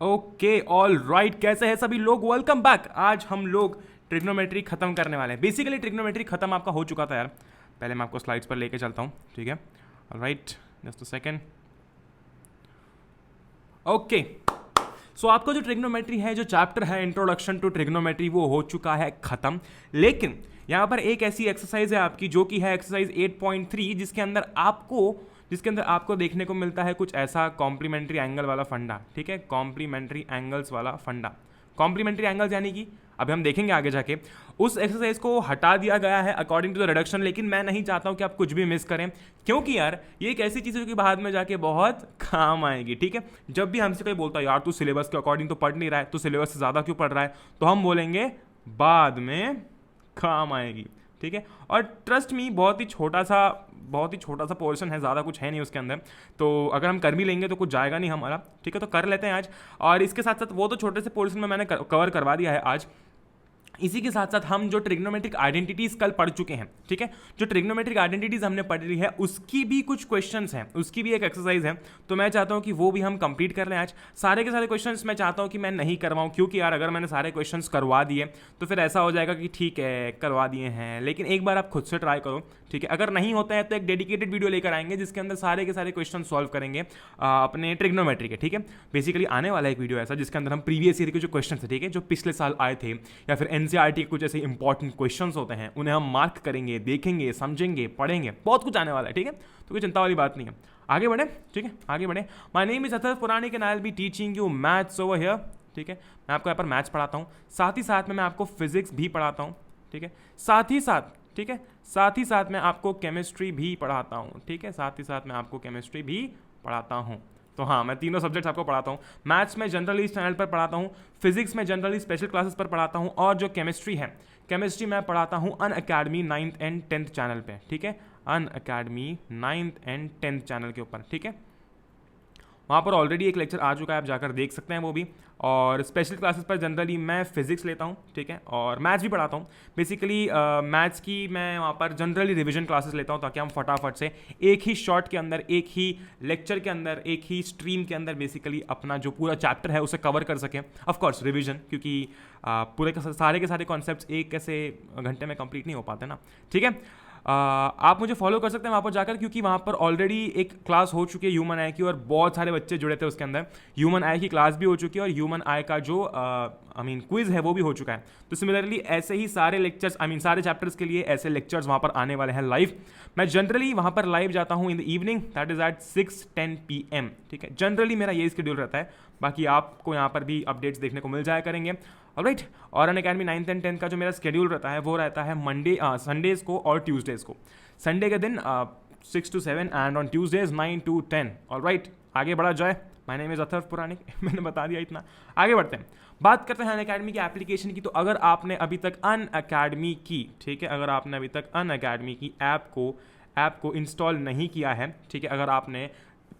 Okay all right, कैसे हैं सभी लोग? Welcome back. आज हम लोग ट्रिग्नोमेट्री खत्म करने वाले हैं। बेसिकली ट्रिग्नोमेट्री खत्म आपका हो चुका था यार। पहले मैं आपको स्लाइड्स पर लेके चलता हूँ, ठीक है? All right, just a second. Okay, so आपका जो ट्रिग्नोमेट्री है, जो चैप्टर है इंट्रोडक्शन टू ट्रिग्नोमेट्री, वो हो चुका है खत्म। लेकिन यहाँ पर एक ऐसी एक्सरसाइज है आपकी जो कि है एक्सरसाइज 8.3, जिसके अंदर आपको देखने को मिलता है कुछ ऐसा कॉम्प्लीमेंट्री एंगल वाला फंडा, ठीक है? कॉम्प्लीमेंट्री एंगल्स वाला फंडा। कॉम्प्लीमेंट्री एंगल्स यानी कि अभी हम देखेंगे आगे जाके। उस एक्सरसाइज को हटा दिया गया है अकॉर्डिंग टू द रिडक्शन, लेकिन मैं नहीं चाहता हूं कि आप कुछ भी मिस करें, क्योंकि यार ये एक ऐसी चीज़ है जो कि बाद में जाके बहुत काम आएगी, ठीक है? जब भी हमसे कोई बोलता है यार तू सिलेबस के अकॉर्डिंग तो पढ़ नहीं रहा है, तू सिलेबस से ज़्यादा क्यों पढ़ रहा है, तो हम बोलेंगे बाद में काम आएगी, ठीक है? और ट्रस्ट मी, बहुत ही छोटा सा पोर्शन है, ज़्यादा कुछ है नहीं उसके अंदर। तो अगर हम कर भी लेंगे तो कुछ जाएगा नहीं हमारा, ठीक है? तो कर लेते हैं आज। और इसके साथ साथ वो तो छोटे से पोर्शन में मैंने कवर करवा दिया है आज। इसी के साथ साथ हम जो ट्रिग्नोमेट्रिक आइडेंटिटीज कल पढ़ चुके हैं, ठीक है? जो ट्रिग्नोमेट्रिक आइडेंटिटीज हमने पढ़ ली है, उसकी भी कुछ क्वेश्चंस हैं, उसकी भी एक एक्सरसाइज है। तो मैं चाहता हूं कि वो भी हम कंप्लीट कर लें आज। सारे के सारे क्वेश्चंस मैं चाहता हूं कि मैं नहीं करवाऊं, क्योंकि यार अगर मैंने सारे क्वेश्चंस करवा दिए तो फिर ऐसा हो जाएगा कि ठीक है करवा दिए हैं, लेकिन एक बार आप खुद से ट्राई करो, ठीक है? अगर नहीं होता है तो एक डेडिकेटेड वीडियो लेकर आएंगे जिसके अंदर सारे के सारे क्वेश्चन सॉल्व करेंगे अपने ट्रिग्नोमेट्री के, ठीक है? बेसिकली आने वाला एक वीडियो ऐसा जिसके अंदर हम प्रीवियस ईयर के जो क्वेश्चन थे, ठीक है, जो पिछले साल आए थे, या फिर एनसीईआरटी के कुछ ऐसे इंपॉर्टेंट क्वेश्चंस होते हैं, उन्हें हम मार्क करेंगे, देखेंगे, समझेंगे, पढ़ेंगे। बहुत कुछ आने वाला है, ठीक है? तो कोई चिंता वाली बात नहीं है। आगे बढ़े, ठीक है? आगे बढ़े। My name is Atharva Puranik and I will be teaching you maths over here, ठीक है? मैं आपको यहाँ पर मैथ्स पढ़ाता हूँ, साथ ही साथ में मैं आपको फिजिक्स भी पढ़ाता हूँ, ठीक है? साथ ही साथ, ठीक है, साथ ही साथ मैं आपको केमिस्ट्री भी पढ़ाता हूँ, ठीक है? साथ ही साथ मैं आपको केमिस्ट्री भी पढ़ाता हूँ। तो हाँ, मैं तीनों सब्जेक्ट्स आपको पढ़ाता हूँ। मैथ्स में जनरली इस चैनल पर पढ़ाता हूँ, फिजिक्स में जनरली स्पेशल क्लासेस पर पढ़ाता हूँ, और जो केमिस्ट्री है, केमिस्ट्री मैं पढ़ाता हूँ अन academy 9th and 10th channel पे, ठीक है? अन academy 9th and 10th channel के ऊपर, ठीक है? वहाँ पर ऑलरेडी एक लेक्चर आ चुका है, आप जाकर देख सकते हैं वो भी। और स्पेशल क्लासेस पर जनरली मैं फिजिक्स लेता हूँ, ठीक है? और मैथ्स भी पढ़ाता हूँ। बेसिकली मैथ्स की मैं वहाँ पर जनरली रिवीजन क्लासेस लेता हूँ, ताकि हम फटाफट से एक ही शॉट के अंदर, एक ही लेक्चर के अंदर, एक ही स्ट्रीम के अंदर बेसिकली अपना जो पूरा चैप्टर है उसे कवर कर सकें। ऑफकोर्स रिवीजन, क्योंकि पूरे के सारे कॉन्सेप्ट्स एक ऐसे घंटे में कंप्लीट नहीं हो पाते ना, ठीक है? आप मुझे फॉलो कर सकते हैं वहाँ पर जाकर, क्योंकि वहाँ पर ऑलरेडी एक क्लास हो चुकी है ह्यूमन आई की, और बहुत सारे बच्चे जुड़े थे उसके अंदर। ह्यूमन आई की क्लास भी हो चुकी है, और ह्यूमन आई का जो क्विज है वो भी हो चुका है। तो सिमिलरली ऐसे ही सारे लेक्चर्स, सारे चैप्टर्स के लिए ऐसे लेक्चर्स वहाँ पर आने वाले हैं लाइव। मैं जनरली वहाँ पर लाइव जाता हूँ in the evening, that is at 6:10 PM, ठीक है? जनरली मेरा ये स्केड्यूल रहता है। बाकी आपको यहाँ पर भी अपडेट्स देखने को मिल जाया करेंगे, ऑलराइट? और अन अकेडमी 9th एंड 10th का जो मेरा स्केड्यूल रहता है वो रहता है संडेज को और ट्यूसडेज को। संडे के दिन 6 to 7 and on Tuesdays 9 to 10, alright? आगे बढ़ा जाए। माय नेम इज अथर्व पुराणिक मैंने बता दिया इतना। आगे बढ़ते हैं, बात करते हैं अन अकेडमी की एप्लीकेशन की। तो अगर आपने अभी तक अन अकेडमी की, ठीक है, अगर आपने अभी तक अन अकेडमी की ऐप को इंस्टॉल नहीं किया है, ठीक है, अगर आपने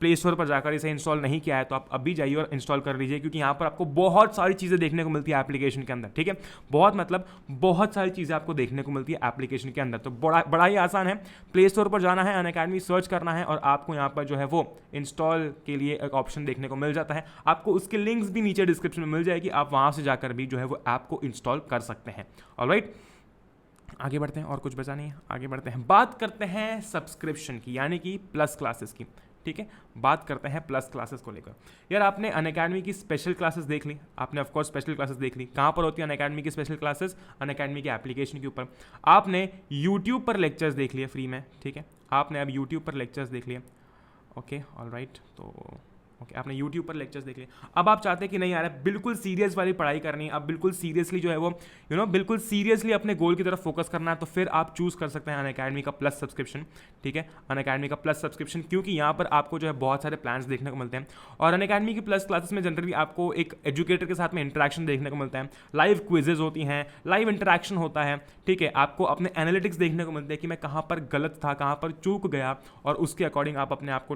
प्ले स्टोर पर जाकर इसे इंस्टॉल नहीं किया है तो आप अभी जाइए और इंस्टॉल कर लीजिए, क्योंकि यहाँ पर आपको बहुत सारी चीज़ें देखने को मिलती है एप्लीकेशन के अंदर, ठीक है? बहुत सारी चीज़ें आपको देखने को मिलती है एप्लीकेशन के अंदर। तो बड़ा ही आसान है। प्ले स्टोर पर जाना है, अन अकेडमी सर्च करना है, और आपको यहाँ पर जो है वो इंस्टॉल के लिए एक ऑप्शन देखने को मिल जाता है। आपको उसके लिंक्स भी नीचे डिस्क्रिप्शन में मिल जाएगी, आप वहाँ से जाकर भी जो है वो ऐप को इंस्टॉल कर सकते हैं, ऑलराइट? आगे बढ़ते हैं, और कुछ बचा नहीं है, आगे बढ़ते हैं। बात करते हैं सब्सक्रिप्शन की, यानी कि प्लस क्लासेस की, ठीक है? बात करते हैं प्लस क्लासेस को लेकर। यार आपने अन अकेडमी की स्पेशल क्लासेस देख ली, आपने ऑफकोर्स स्पेशल क्लासेस देख ली। कहाँ पर होती है अन अकेडमी की स्पेशल क्लासेस? अन अकेडमी के एप्लीकेशन के ऊपर। आपने यूट्यूब पर लेक्चर्स देख लिए फ्री में, ठीक है? आपने अब यूट्यूब पर लेक्चर्स देख लिए, ओके, ऑलराइट? तो ओके, आपने यूट्यूब पर लेक्चर्स देख लिए। अब आप चाहते हैं कि नहीं यार बिल्कुल सीरियस वाली पढ़ाई करनी है, अब बिल्कुल सीरियसली जो है वो बिल्कुल सीरियसली अपने गोल की तरफ फोकस करना है, तो फिर आप चूज़ कर सकते हैं अन अकेडमी का प्लस सब्सक्रिप्शन, ठीक है? अन अकेडमी का प्लस सब्सक्रिप्शन, क्योंकि यहाँ पर आपको जो है बहुत सारे प्लान्स देखने को मिलते हैं। और अन अकेडमी की प्लस क्लासेस में जनरली आपको एक एजुकेटर के साथ में इंटरेक्शन देखने को मिलता है, लाइव क्विजेज होती हैं, लाइव इंटरेक्शन होता है, ठीक है? आपको अपने एनालिटिक्स देखने को मिलते हैं कि मैं कहाँ पर गलत था, कहाँ पर चूक गया, और उसके अकॉर्डिंग आप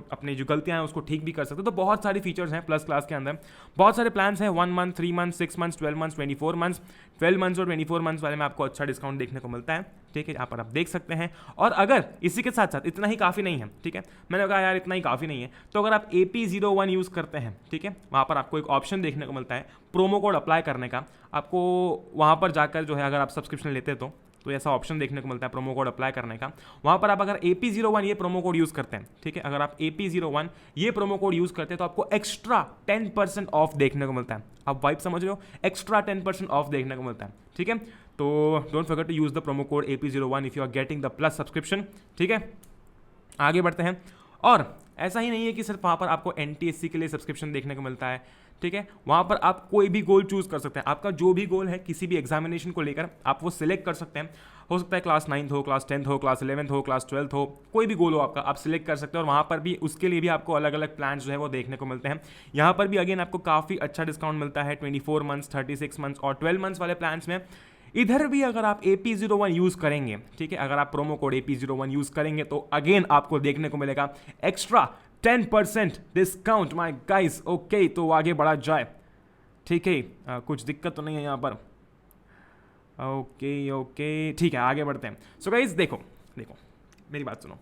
अपने जो गलतियाँ हैं उसको ठीक भी कर सकते हो। तो बहुत बहुत सारे फीचर्स हैं प्लस क्लास के अंदर, बहुत सारे प्लान्स हैं, 1 month, 3 month, 6 month, 12 month, 24 month. 12 months और 24 मंथ्स वाले में आपको अच्छा डिस्काउंट देखने को मिलता है, ठीक है, यहाँ पर आप देख सकते हैं। और अगर इसी के साथ साथ इतना ही काफ़ी नहीं है, ठीक है, मैंने कहा यार इतना ही काफ़ी नहीं है, तो अगर आप AP01 यूज़ करते हैं, ठीक है, वहाँ पर आपको एक ऑप्शन देखने को मिलता है प्रोमो कोड अप्लाई करने का। आपको वहाँ पर जाकर जो है अगर आप सब्सक्रिप्शन लेते तो ऐसा ऑप्शन देखने को मिलता है प्रोमो कोड अप्लाई करने का। वहाँ पर आप अगर AP01 ये प्रोमो कोड यूज़ करते हैं, ठीक है, अगर आप AP01 ये प्रोमो कोड यूज़ करते हैं तो आपको एक्स्ट्रा 10% ऑफ देखने को मिलता है। आप वाइब समझ रहे हो, एक्स्ट्रा 10% ऑफ देखने को मिलता है, ठीक है। तो don't forget to use the promo code AP01 if you are getting the plus subscription, ठीक है। आगे बढ़ते हैं। और ऐसा ही नहीं है कि सिर्फ वहाँ पर आपको NTSC के लिए सब्सक्रिप्शन देखने को मिलता है, ठीक है, वहाँ पर आप कोई भी गोल चूज़ कर सकते हैं। आपका जो भी गोल है किसी भी एग्जामिनेशन को लेकर आप वो सिलेक्ट कर सकते हैं। हो सकता है क्लास 9th हो, क्लास 10th हो, क्लास 11th हो, क्लास 12th हो, कोई भी गोल हो आपका, आप सिलेक्ट कर सकते हैं। और वहाँ पर भी उसके लिए भी आपको अलग अलग प्लान जो है वो देखने को मिलते हैं। यहाँ पर भी अगेन आपको काफ़ी अच्छा डिस्काउंट मिलता है 24 मंथ्स, 36 मंथ्स और 12 मंथ्स वाले प्लान्स में। इधर भी अगर आप AP01 यूज़ करेंगे, ठीक है, अगर आप प्रोमो कोड AP01 यूज़ करेंगे तो अगेन आपको देखने को मिलेगा extra 10% discount my guys. Okay, तो आगे बढ़ा जाए, ठीक है, कुछ दिक्कत तो नहीं है यहाँ पर। ओके, ठीक है, आगे बढ़ते हैं। सो गाइस देखो मेरी बात सुनो,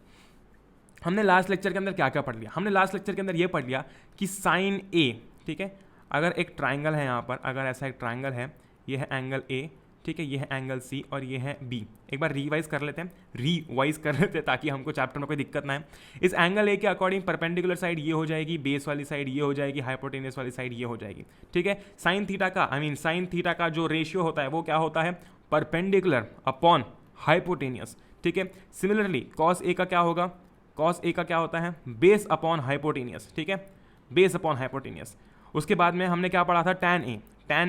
हमने लास्ट लेक्चर के अंदर क्या क्या पढ़ लिया। हमने लास्ट लेक्चर के अंदर ये पढ़ लिया कि साइन A, ठीक है, अगर एक ट्राइंगल है यहाँ पर, अगर ऐसा एक ट्राइंगल है, ये है एंगल A, ठीक है, ये है एंगल C और ये है B। एक बार रिवाइज कर लेते हैं ताकि हमको चैप्टर में कोई दिक्कत ना है। इस एंगल A के अकॉर्डिंग परपेंडिकुलर साइड ये हो जाएगी, बेस वाली साइड ये हो जाएगी, हाइपोटेनियस वाली साइड ये हो जाएगी, ठीक है। साइन थीटा का जो रेशियो होता है वो क्या होता है, परपेंडिकुलर अपॉन हाइपोटेनियस, ठीक है। सिमिलरली कॉस A का क्या होगा, कॉस A का क्या होता है, बेस अपॉन हाइपोटेनियस, ठीक है, बेस अपॉन हाइपोटेनियस। उसके बाद में हमने क्या पढ़ा था, टैन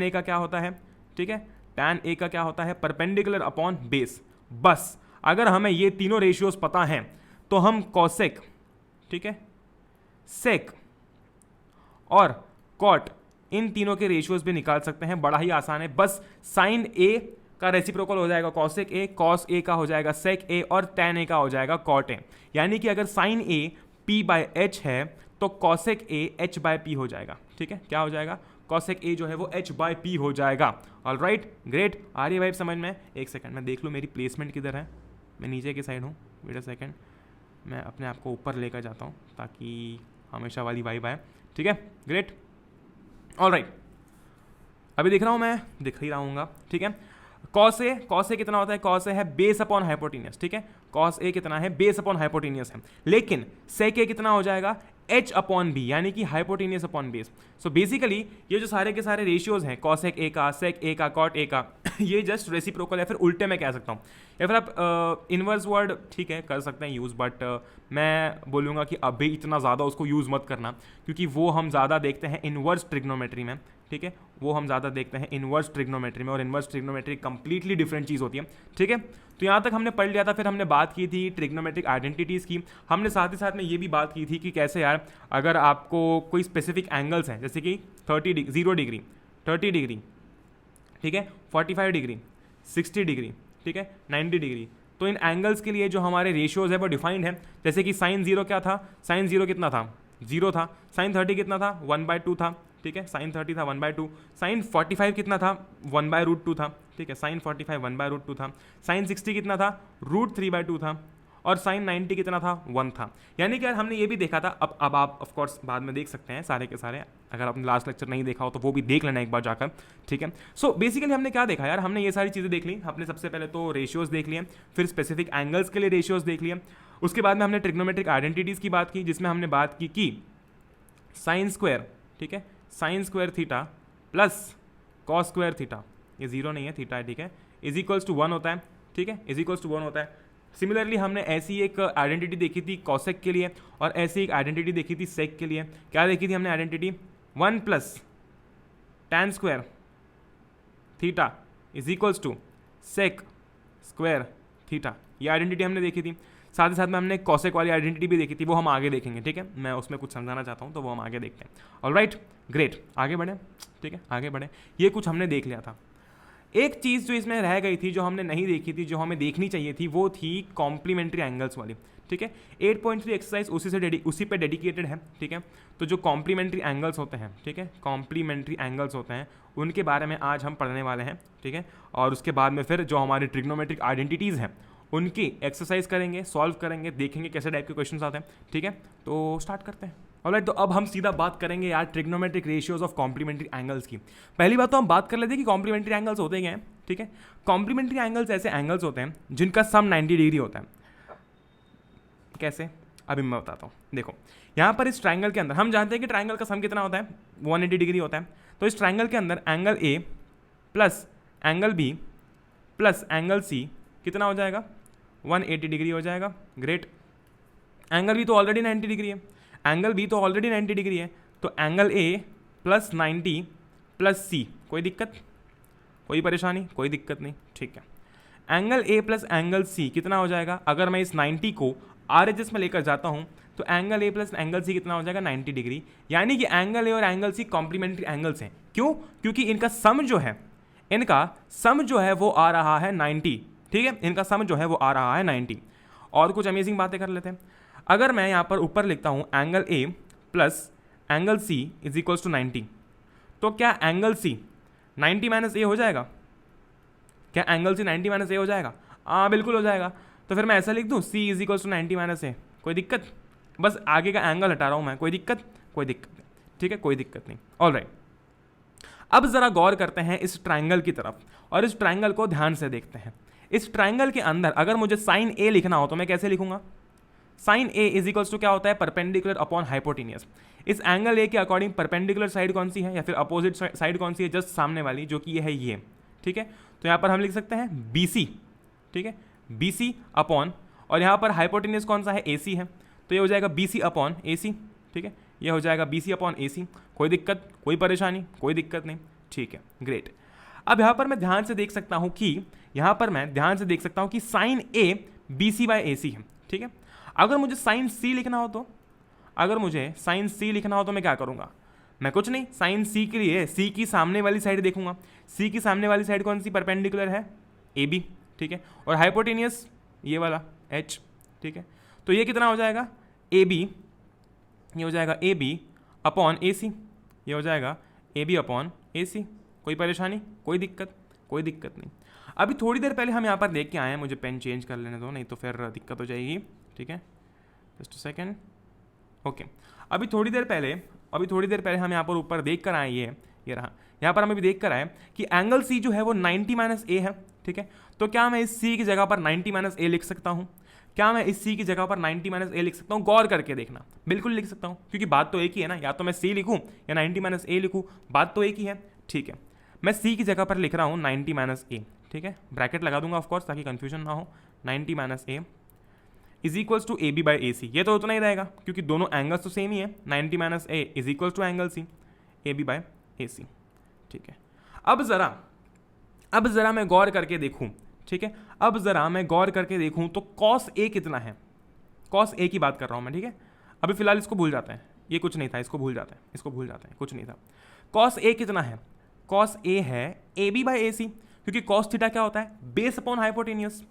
A का क्या होता है, ठीक है, टैन A का क्या होता है, परपेंडिकुलर अपॉन बेस। बस अगर हमें ये तीनों रेशियोज पता हैं तो हम कॉसेक, ठीक है, सेक और कॉट, इन तीनों के रेशियोज भी निकाल सकते हैं। बड़ा ही आसान है, बस साइन A का रेसिप्रोकल हो जाएगा कॉसेक A, कॉस A का हो जाएगा सेक A और टैन A का हो जाएगा कॉट A। यानी कि अगर साइन A P/H है तो कॉसेक A H/P हो जाएगा, ठीक है, क्या हो जाएगा, कॉसेक A जो है वो H/P हो जाएगा। ऑलराइट, ग्रेट, आ रही वाइब समझ में। एक सेकंड मैं देख लूँ मेरी प्लेसमेंट किधर है, मैं नीचे की साइड हूँ, वेट अ सेकंड, मैं अपने आप को ऊपर लेकर जाता हूँ ताकि हमेशा वाली वाइब आए, ठीक है, ग्रेट। ऑलराइट, अभी दिख रहा हूँ, मैं दिख ही रहा हूँगा, ठीक है। कॉस ए कितना होता है, कॉस ए है बेस अपॉन हाइपोटेनियस, ठीक है, कॉस ए कितना है, बेस अपॉन हाइपोटेनियस है। लेकिन सेक ए कितना हो जाएगा, H/B, यानी कि hypotenuse upon base. So basically ये जो सारे के सारे रेशियोज हैं, कॉसेक A का, सेक A का, कॉट A का, ये जस्ट रेसिप्रोकल है, फिर उल्टे में कह सकता हूँ, या फिर आप इनवर्स वर्ड, ठीक है, कर सकते हैं यूज़, बट मैं बोलूँगा कि अभी इतना ज़्यादा उसको यूज़ मत करना, क्योंकि वो हम ज़्यादा देखते हैं इनवर्स ट्रिग्नोमेट्री में, ठीक है, वो हम ज़्यादा देखते हैं इनवर्स ट्रिग्नोमेट्री में, और इनवर्स ट्रिग्नोमेट्री कंप्लीटली डिफरेंट चीज़ होती है, ठीक है। तो यहाँ तक हमने पढ़ लिया था। फिर हमने बात की थी ट्रिग्नोमेट्रिक आइडेंटिटीज़ की। हमने साथ ही साथ में ये भी बात की थी कि कैसे यार अगर आपको कोई स्पेसिफिक एंगल्स हैं, जैसे कि 0 डिग्री, 30 डिग्री, ठीक है, 45 डिग्री, 60 डिग्री, ठीक है, 90 डिग्री, तो इन एंगल्स के लिए जो हमारे रेशियोज है वो डिफाइंड है। जैसे कि साइन 0 क्या था, साइन 0 कितना था, 0 था। साइन 30 कितना था, 1/2 था, ठीक है, साइन 30 था 1/2। साइन 45 कितना था, 1/√2 था, ठीक है, साइन 45 1/√2 था। साइन 60 कितना था, √3/2 था। और साइन 90 कितना था, 1 था। यानी कि यार हमने ये भी देखा था, अब आप ऑफ कोर्स बाद में देख सकते हैं सारे के सारे, अगर आपने लास्ट लेक्चर नहीं देखा हो तो वो भी देख लेना एक बार जाकर, ठीक है। सो बेसिकली हमने क्या देखा यार, हमने ये सारी चीज़ें देख ली। हमने सबसे पहले तो रेशियोज देख लिए, फिर स्पेसिफिक एंगल्स के लिए रेशियोज देख लिए। उसके बाद में हमने ट्रिग्नोमेट्रिक आइडेंटिटीज़ की बात की, जिसमें हमने बात की कि साइन स्क्वायर, ठीक है, sine square theta plus cos square theta, ये 0 नहीं है, थीटा है, ठीक है, इज इक्वल्स टू 1 होता है, ठीक है, इज इक्वल्स टू 1 होता है। सिमिलरली हमने ऐसी एक आइडेंटिटी देखी थी कॉसेक के लिए, और ऐसी एक आइडेंटिटी देखी थी सेक के लिए। क्या देखी थी हमने identity, 1 plus tan square theta is equals to sec square theta, ये आइडेंटिटी हमने देखी थी। साथ ही साथ में हमने कॉसेक वाली आइडेंटिटी भी देखी थी, वो हम आगे देखेंगे, ठीक है, मैं उसमें कुछ समझाना चाहता हूँ तो वो हम आगे देखते हैं। ऑलराइट, ग्रेट, आगे बढ़े, ठीक है, आगे बढ़े। ये कुछ हमने देख लिया था। एक चीज़ जो इसमें रह गई थी, जो हमने नहीं देखी थी, जो हमें देखनी चाहिए थी, वो थी कॉम्प्लीमेंट्री एंगल्स वाली, ठीक है। 8.3 एक्सरसाइज उसी पे डेडिकेटेड है, ठीक है। तो जो कॉम्प्लीमेंट्री एंगल्स होते हैं, ठीक है, कॉम्प्लीमेंट्री एंगल्स होते हैं, उनके बारे में आज हम पढ़ने वाले हैं, ठीक है। और उसके बाद में फिर जो हमारी ट्रिग्नोमेट्रिक आइडेंटिटीज़ हैं उनकी एक्सरसाइज करेंगे, सॉल्व करेंगे, देखेंगे कैसे टाइप के क्वेश्चन आते हैं, ठीक है। तो स्टार्ट करते हैं। ऑलराइट, तो अब हम सीधा बात करेंगे यार trigonometric ratios of complementary angles की। पहली बात तो हम बात कर लेते हैं कि कॉम्प्लीमेंट्री एंगल्स होते क्या हैं, ठीक है। कॉम्प्लीमेंट्री एंगल्स ऐसे एंगल्स होते हैं जिनका सम 90 डिग्री होता है। कैसे, अभी मैं बताता हूँ। देखो यहाँ पर इस ट्राइंगल के अंदर हम जानते हैं कि ट्राइंगल का सम कितना होता है, 180 डिग्री होता है। तो इस ट्राइंगल के अंदर angle A plus angle B plus angle C कितना हो जाएगा, 180 डिग्री हो जाएगा। ग्रेट। एंगल बी तो ऑलरेडी 90 डिग्री है, एंगल बी तो ऑलरेडी 90 डिग्री है, तो angle A plus 90 plus C, कोई दिक्कत, कोई परेशानी, कोई दिक्कत नहीं, ठीक है। Angle A plus angle C कितना हो जाएगा, अगर मैं इस 90 को RHS में लेकर जाता हूँ तो angle A plus angle C कितना हो जाएगा, 90 डिग्री। यानी कि एंगल ए और एंगल सी कॉम्प्लीमेंट्री एंगल्स हैं। क्यों? क्योंकि इनका सम जो है वो आ रहा है 90, ठीक है। इनका सम जो है वो आ रहा है 90। और कुछ अमेजिंग बातें कर लेते हैं। अगर मैं यहाँ पर ऊपर लिखता हूँ angle A plus angle C is equals to 90, तो क्या एंगल सी 90 माइनस ए हो जाएगा? क्या एंगल सी 90 माइनस ए हो जाएगा? हाँ बिल्कुल हो जाएगा। तो फिर मैं ऐसा लिख दूँ सी इज इक्वल्स टू 90 माइनस ए, कोई दिक्कत? बस आगे का एंगल हटा रहा हूँ मैं, कोई दिक्कत? कोई दिक्कत नहीं, ठीक है, कोई दिक्कत नहीं। ऑलराइट, अब जरा गौर करते हैं इस ट्राइंगल की तरफ और इस ट्राइंगल को ध्यान से देखते हैं। इस ट्राइंगल के अंदर अगर मुझे साइन ए लिखना हो तो मैं कैसे लिखूंगा? Sine A is equals to क्या होता है, परपेंडिकुलर अपॉन हाइपोटेनियस। इस एंगल ए के अकॉर्डिंग परपेंडिकुलर साइड कौन सी है या फिर अपोजिट साइड कौन सी है, जस्ट सामने वाली, जो कि ये है ये, ठीक है। तो यहाँ पर हम लिख सकते हैं BC, ठीक है, BC अपॉन, और यहाँ पर हाइपोटेनियस कौन सा है, AC है, तो ये हो जाएगा BC अपॉन AC, ठीक है, ये हो जाएगा BC अपॉन AC। कोई दिक्कत, कोई परेशानी, कोई दिक्कत नहीं, ठीक है, ग्रेट। अब यहाँ पर मैं ध्यान से देख सकता हूँ कि sine A BC by AC है, ठीक है। अगर मुझे साइन C लिखना हो तो मैं क्या करूँगा? मैं कुछ नहीं, साइन C के लिए C की सामने वाली साइड देखूंगा। C की सामने वाली साइड कौन सी, परपेंडिकुलर है, AB, ठीक है, और हाइपोटेनियस ये वाला H, ठीक है। तो ये कितना हो जाएगा, AB, ये हो जाएगा AB अपॉन AC, ये हो जाएगा AB अपॉन AC। कोई परेशानी, कोई दिक्कत, कोई दिक्कत नहीं। अभी थोड़ी देर पहले हम यहाँ पर देख के आए हैं, मुझे पेन चेंज कर लेने दो, नहीं तो फिर दिक्कत हो जाएगी, ठीक है, जस्ट अ सेकेंड, ओके। अभी थोड़ी देर पहले हम यहाँ पर ऊपर देख कर आए, ये रहा, यहाँ पर हम अभी देख कर आए कि एंगल C जो है वो 90 माइनस ए है, ठीक है। तो क्या मैं इस C की जगह पर 90 माइनस ए लिख सकता हूँ? गौर करके देखना, बिल्कुल लिख सकता हूँ, क्योंकि बात तो एक ही है ना, या तो मैं C लिखूँ या 90 माइनस ए लिखूँ, बात तो एक ही है, ठीक है। मैं C की जगह पर लिख रहा हूँ 90 माइनस ए, ठीक है, ब्रैकेट लगा दूंगा ऑफकोर्स ताकि कंफ्यूजन ना हो। 90 minus A is equals to AB by AC, ये तो उतना ही रहेगा क्योंकि दोनों एंगल्स तो सेम ही है। 90 minus A is equals to angle C, AB by AC, ठीक है। अब ज़रा मैं गौर करके देखूँ, ठीक है, तो कॉस A कितना है? कॉस A की बात कर रहा हूँ मैं, ठीक है। अभी फिलहाल इसको भूल जाते हैं, ये कुछ नहीं था, इसको भूल जाते हैं, कुछ नहीं था। कॉस A कितना है? कॉस A है AB बाई AC, क्योंकि कॉस थीटा क्या होता है, बेस अपॉन हाइपोटेनियस।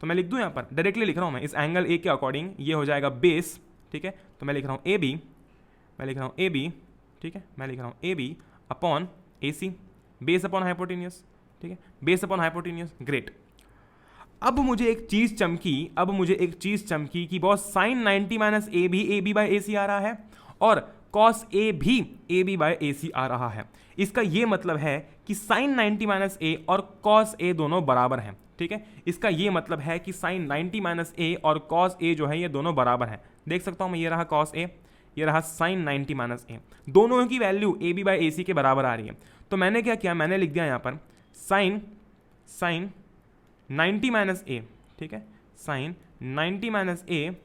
तो मैं लिख दूं यहाँ पर, डायरेक्टली लिख रहा हूँ मैं, इस एंगल A के अकॉर्डिंग ये हो जाएगा बेस, ठीक है। तो मैं लिख रहा हूँ AB, ठीक है, मैं लिख रहा हूँ AB upon AC, base upon hypotenuse, ठीक है, बेस अपॉन हाइपोटेनियस, ग्रेट। अब मुझे एक चीज़ चमकी कि बॉस साइन 90 माइनस ए भी AB बाई AC आ रहा है और कॉस A भी AB बाई AC आ रहा है। इसका ये मतलब है कि साइन 90 माइनस ए और कॉस A दोनों बराबर हैं, ठीक है। इसका ये मतलब है कि साइन 90 माइनस ए और कॉस A जो है ये दोनों बराबर हैं। देख सकता हूँ मैं, ये रहा कॉस A, ये रहा साइन 90 माइनस ए, दोनों की वैल्यू AB बाई AC के बराबर आ रही है। तो मैंने क्या किया, मैंने लिख दिया यहाँ पर साइन 90 माइनस ए, ठीक है, sine 90 minus A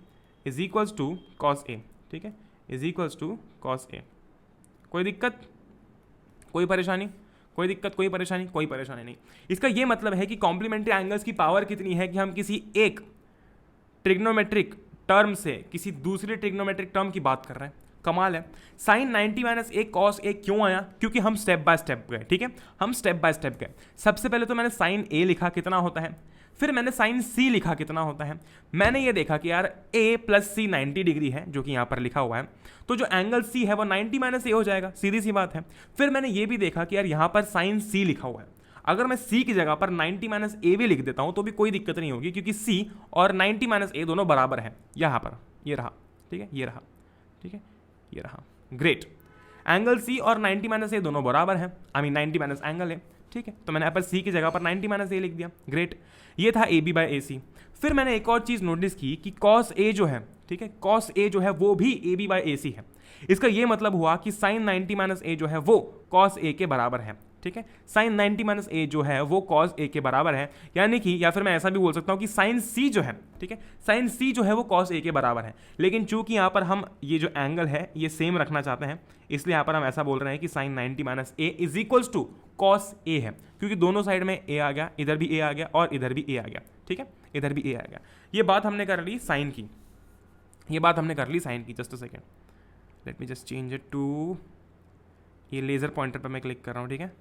is equals to cos A, ठीक है, is equals to cos A। कोई दिक्कत, कोई परेशानी, कोई परेशानी नहीं। इसका ये मतलब है कि कॉम्प्लीमेंट्री एंगल्स की पावर कितनी है कि हम किसी एक ट्रिग्नोमेट्रिक टर्म से किसी दूसरे ट्रिग्नोमेट्रिक टर्म की बात कर रहे हैं। कमाल है। Sine 90 minus A cos A क्यों आया? क्योंकि हम स्टेप बाय स्टेप गए, ठीक है, हम स्टेप बाय स्टेप गए। सबसे पहले तो मैंने साइन ए लिखा कितना होता है, फिर मैंने साइन सी लिखा कितना होता है। मैंने ये देखा कि यार ए प्लस सी 90 डिग्री है, जो कि यहाँ पर लिखा हुआ है, तो जो एंगल सी है वो 90 माइनस ए हो जाएगा, सीधी सी बात है। फिर मैंने ये भी देखा कि यार यहाँ पर साइन सी लिखा हुआ है, अगर मैं सी की जगह पर 90 माइनस ए भी लिख देता हूँ तो भी कोई दिक्कत नहीं होगी, क्योंकि सी और 90 माइनस ए दोनों बराबर है। यहाँ पर ये रहा, ठीक है, ये रहा, ठीक है, ये रहा, ग्रेट। एंगल सी और 90 माइनस ए दोनों बराबर है, आई मीन 90 माइनस एंगल है, ठीक है। तो मैंने यहाँ पर सी की जगह पर 90 माइनस ए लिख दिया, ग्रेट। ये था ए बी बाई ए सी। फिर मैंने एक और चीज़ नोटिस की कि कॉस ए जो है, ठीक है, कॉस ए जो है वो भी ए बी बाई ए सी है। इसका ये मतलब हुआ कि साइन 90 माइनस ए जो है वो कॉस ए के बराबर है, ठीक है। साइन 90 माइनस ए जो है वो कॉस ए के बराबर है, यानी कि, या फिर मैं ऐसा भी बोल सकता हूँ कि साइन सी जो है, ठीक है, साइन सी जो है वो कॉस ए के बराबर है। लेकिन चूंकि यहाँ पर हम ये जो एंगल है ये सेम रखना चाहते हैं, इसलिए यहाँ पर हम ऐसा बोल रहे हैं कि sine 90 minus A is equals to cos A है, क्योंकि दोनों साइड में ए आ गया, इधर भी ए आ गया और इधर भी ए आ गया, ठीक है, इधर भी ए आ गया। ये बात हमने कर ली साइन की, ये बात हमने कर ली साइन की। Just a second, let me just change it to, ये लेजर पॉइंटर पर मैं क्लिक कर रहा हूँ, ठीक है।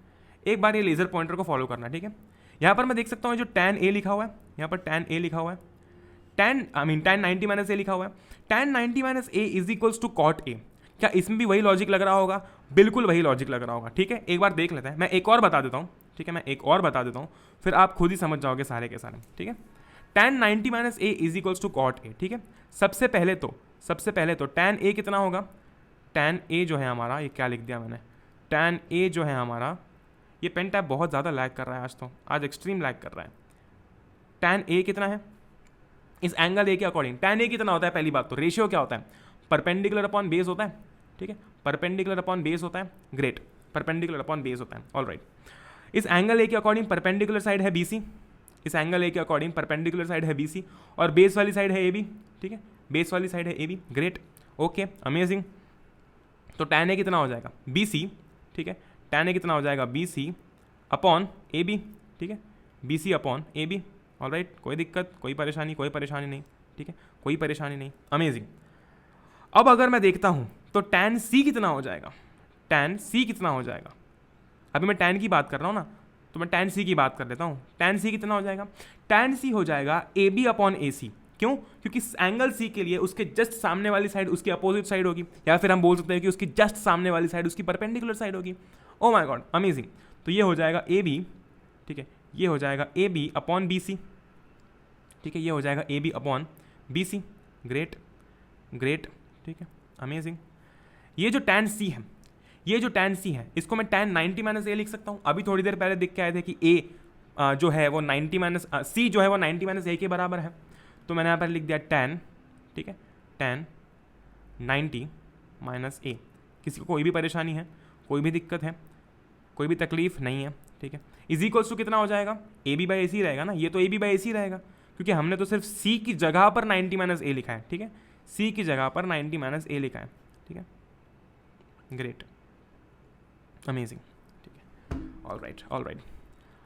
एक बार ये लेजर पॉइंटर को फॉलो करना, ठीक है। यहाँ पर मैं देख सकता हूँ जो tan a लिखा हुआ है, यहाँ पर tan a लिखा हुआ है, tan 90 माइनस ए लिखा हुआ है। tan 90 minus A is equals to cot A. क्या इसमें भी वही लॉजिक लग रहा होगा? बिल्कुल वही लॉजिक लग रहा होगा, ठीक है। एक बार देख लेते हैं, मैं एक और बता देता हूँ, ठीक है, मैं एक और बता देता हूँ, फिर आप खुद ही समझ जाओगे सारे के सारे, ठीक है। tan 90 minus A is equals to cot A, ठीक है। सबसे पहले तो tan a कितना होगा? tan a जो है हमारा, ये क्या लिख दिया मैंने, tan a जो है हमारा, ये पेन टैप बहुत ज़्यादा लैग कर रहा है आज, तो आज एक्सट्रीम लैग कर रहा है। tan a कितना है इस एंगल a के अकॉर्डिंग? tan a कितना होता है? पहली बात तो रेशियो क्या होता है? परपेंडिकुलर अपॉन बेस होता है, ठीक है, परपेंडिकुलर अपॉन बेस होता है, ग्रेट, परपेंडिकुलर अपॉन बेस होता है, ऑल राइट। इस एंगल a के अकॉर्डिंग परपेंडिकुलर साइड है BC, इस एंगल a के अकॉर्डिंग परपेंडिकुलर साइड है BC और बेस वाली साइड है AB, ठीक है, बेस वाली साइड है AB, ग्रेट, ओके, अमेजिंग। तो tan a कितना हो जाएगा? BC, ठीक है, tan a कितना हो जाएगा? BC अपॉन AB, ठीक है, BC upon AB, all right, कोई दिक्कत, कोई परेशानी नहीं, ठीक है, कोई परेशानी नहीं, अमेजिंग। अब अगर मैं देखता हूँ तो tan C कितना हो जाएगा? tan C कितना हो जाएगा? अभी मैं tan की बात कर रहा हूँ ना, तो मैं tan C की बात कर लेता हूँ। tan C कितना हो जाएगा? tan C हो जाएगा AB अपॉन AC। क्यों? क्योंकि एंगल C के लिए उसके जस्ट सामने वाली साइड उसकी अपोजिट साइड होगी, या फिर हम बोल सकते हैं कि उसकी जस्ट सामने वाली साइड उसकी परपेंडिकुलर साइड होगी। ओ माय गॉड, अमेजिंग। तो ये हो जाएगा AB, ठीक है, ये हो जाएगा AB अपॉन BC, ठीक है, ये हो जाएगा AB upon BC, great great, ठीक है, अमेजिंग। ये जो tan C है, ये जो tan C है, इसको मैं tan 90 माइनस ए लिख सकता हूँ। अभी थोड़ी देर पहले देख के आए थे कि A जो है वो 90 माइनस C जो है वो 90 माइनस ए के बराबर है, तो मैंने यहाँ पर लिख दिया tan, ठीक है, tan 90 माइनस ए। किसी को कोई भी परेशानी है, कोई भी दिक्कत है, कोई भी तकलीफ नहीं है, ठीक है। इज इक्वल्स टू कितना हो जाएगा? ए बी बाई ए सी रहेगा ना, ये तो ए बी बाई ए सी रहेगा, क्योंकि हमने तो सिर्फ सी की जगह पर 90 माइनस ए लिखा है, ठीक है, सी की जगह पर 90 माइनस ए लिखा है, ठीक है, ग्रेट, अमेजिंग, ठीक है, ऑल राइट।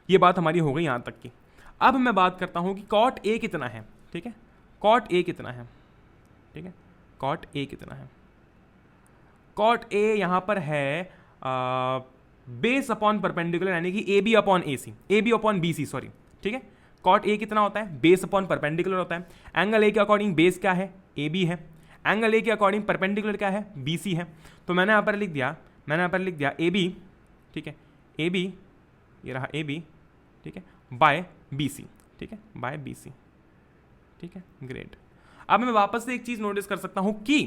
ये बात हमारी हो गई यहाँ तक की। अब मैं बात करता हूँ कि कॉट ए कितना है, ठीक है, कॉट ए कितना है, ठीक है, कॉट ए कितना है? कॉट ए यहाँ पर है बेस अपॉन परपेंडिकुलर, यानी कि A B upon A C, A B upon B C, sorry, ठीक है। कॉट ए कितना होता है? बेस अपॉन परपेंडिकुलर होता है। एंगल ए के अकॉर्डिंग बेस क्या है? ए बी है। एंगल ए के अकॉर्डिंग परपेंडिकुलर क्या है? बी सी है। तो मैंने यहाँ पर लिख दिया ए बी, ठीक है, ए बी, ये रहा ए बी, ठीक है, बाय बी सी, ठीक है, बाय बी सी, ठीक है, ग्रेट। अब मैं वापस से एक चीज़ नोटिस कर सकता हूँ कि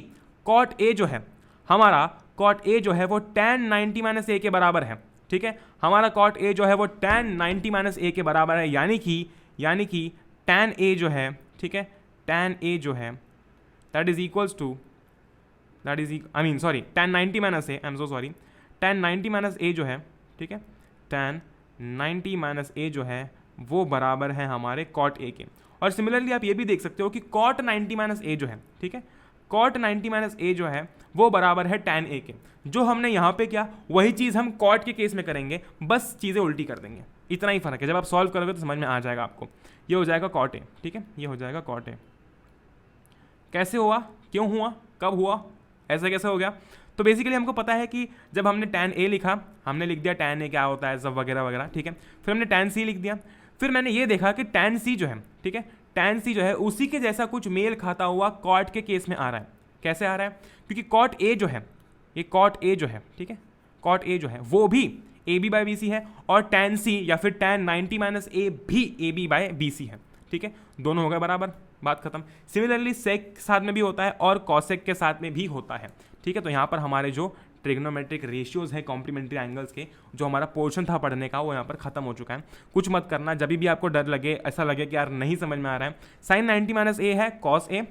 कॉट ए जो है हमारा, कॉट ए जो है वो tan 90 माइनस ए के बराबर है, ठीक है, हमारा कॉट ए जो है वो tan 90 माइनस ए के बराबर है, यानी कि tan ए जो है, ठीक है, tan ए जो है that is equals to, tan 90 minus A, I am so sorry, tan 90 minus A जो है, ठीक है, tan 90 माइनस ए जो है वो बराबर है हमारे कॉट ए के। और सिमिलरली आप ये भी देख सकते हो कि कॉट 90 माइनस ए जो है, ठीक है, कॉट 90 माइनस ए जो है वो बराबर है tan ए के। जो हमने यहाँ पे किया वही चीज़ हम कॉट के केस में करेंगे, बस चीज़ें उल्टी कर देंगे, इतना ही फर्क है। जब आप सॉल्व करोगे तो समझ में आ जाएगा आपको। ये हो जाएगा कॉट ए, ठीक है, ये हो जाएगा कॉट ए। कैसे हुआ, क्यों हुआ, कब हुआ, ऐसा कैसे हो गया? तो बेसिकली हमको पता है कि जब हमने tan A लिखा, हमने लिख दिया tan A क्या होता है सब वगैरह वगैरह, ठीक है। फिर हमने tan C लिख दिया, फिर मैंने ये देखा कि tan C जो है, ठीक है, tan C जो है उसी के जैसा कुछ मेल खाता हुआ cot के केस में आ रहा है। कैसे आ रहा है? क्योंकि cot A जो है, ये cot A जो है, ठीक है, cot A जो है वो भी AB बाई BC है, और tan C या फिर tan 90 माइनस A भी AB बाई BC है, ठीक है, दोनों हो गए बराबर, बात खत्म। सिमिलरली सेक के साथ में भी होता है और कॉसेक के साथ में भी होता है, ठीक है। तो यहाँ पर हमारे जो ट्रिग्नोमेट्रिक रेशियोज है कॉम्प्लीमेंट्री एंगल्स के, जो हमारा पोर्शन था पढ़ने का, वो यहाँ पर खत्म हो चुका है। कुछ मत करना, जब भी आपको डर लगे, ऐसा लगे कि यार नहीं समझ में आ रहा है, साइन 90 माइनस ए है कॉस ए,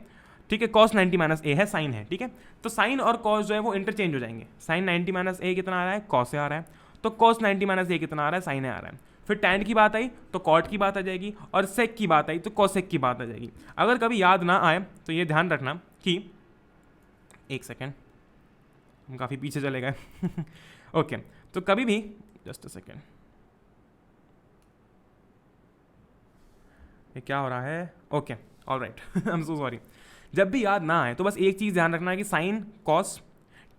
ठीक है, कॉस 90 माइनस ए है साइन है, ठीक है। तो साइन और कॉस जो है वो इंटरचेंज हो जाएंगे। साइन 90 माइनस ए कितना आ रहा है? कॉस ए आ रहा है। तो कॉस 90 माइनस ए कितना आ रहा है? साइन ए आ रहा है। फिर टैन की बात आई तो कॉट की बात आ जाएगी, और सेक की बात आई तो कॉसेक की बात आ जाएगी। अगर कभी याद ना आए तो ये ध्यान रखना कि एक सेकेंड, हम काफ़ी पीछे चले गए ओके, तो कभी भी जस्ट अ सेकेंड, ये क्या हो रहा है? Okay, alright, I am so sorry. जब भी याद ना आए तो बस एक चीज़ ध्यान रखना है कि sine cos,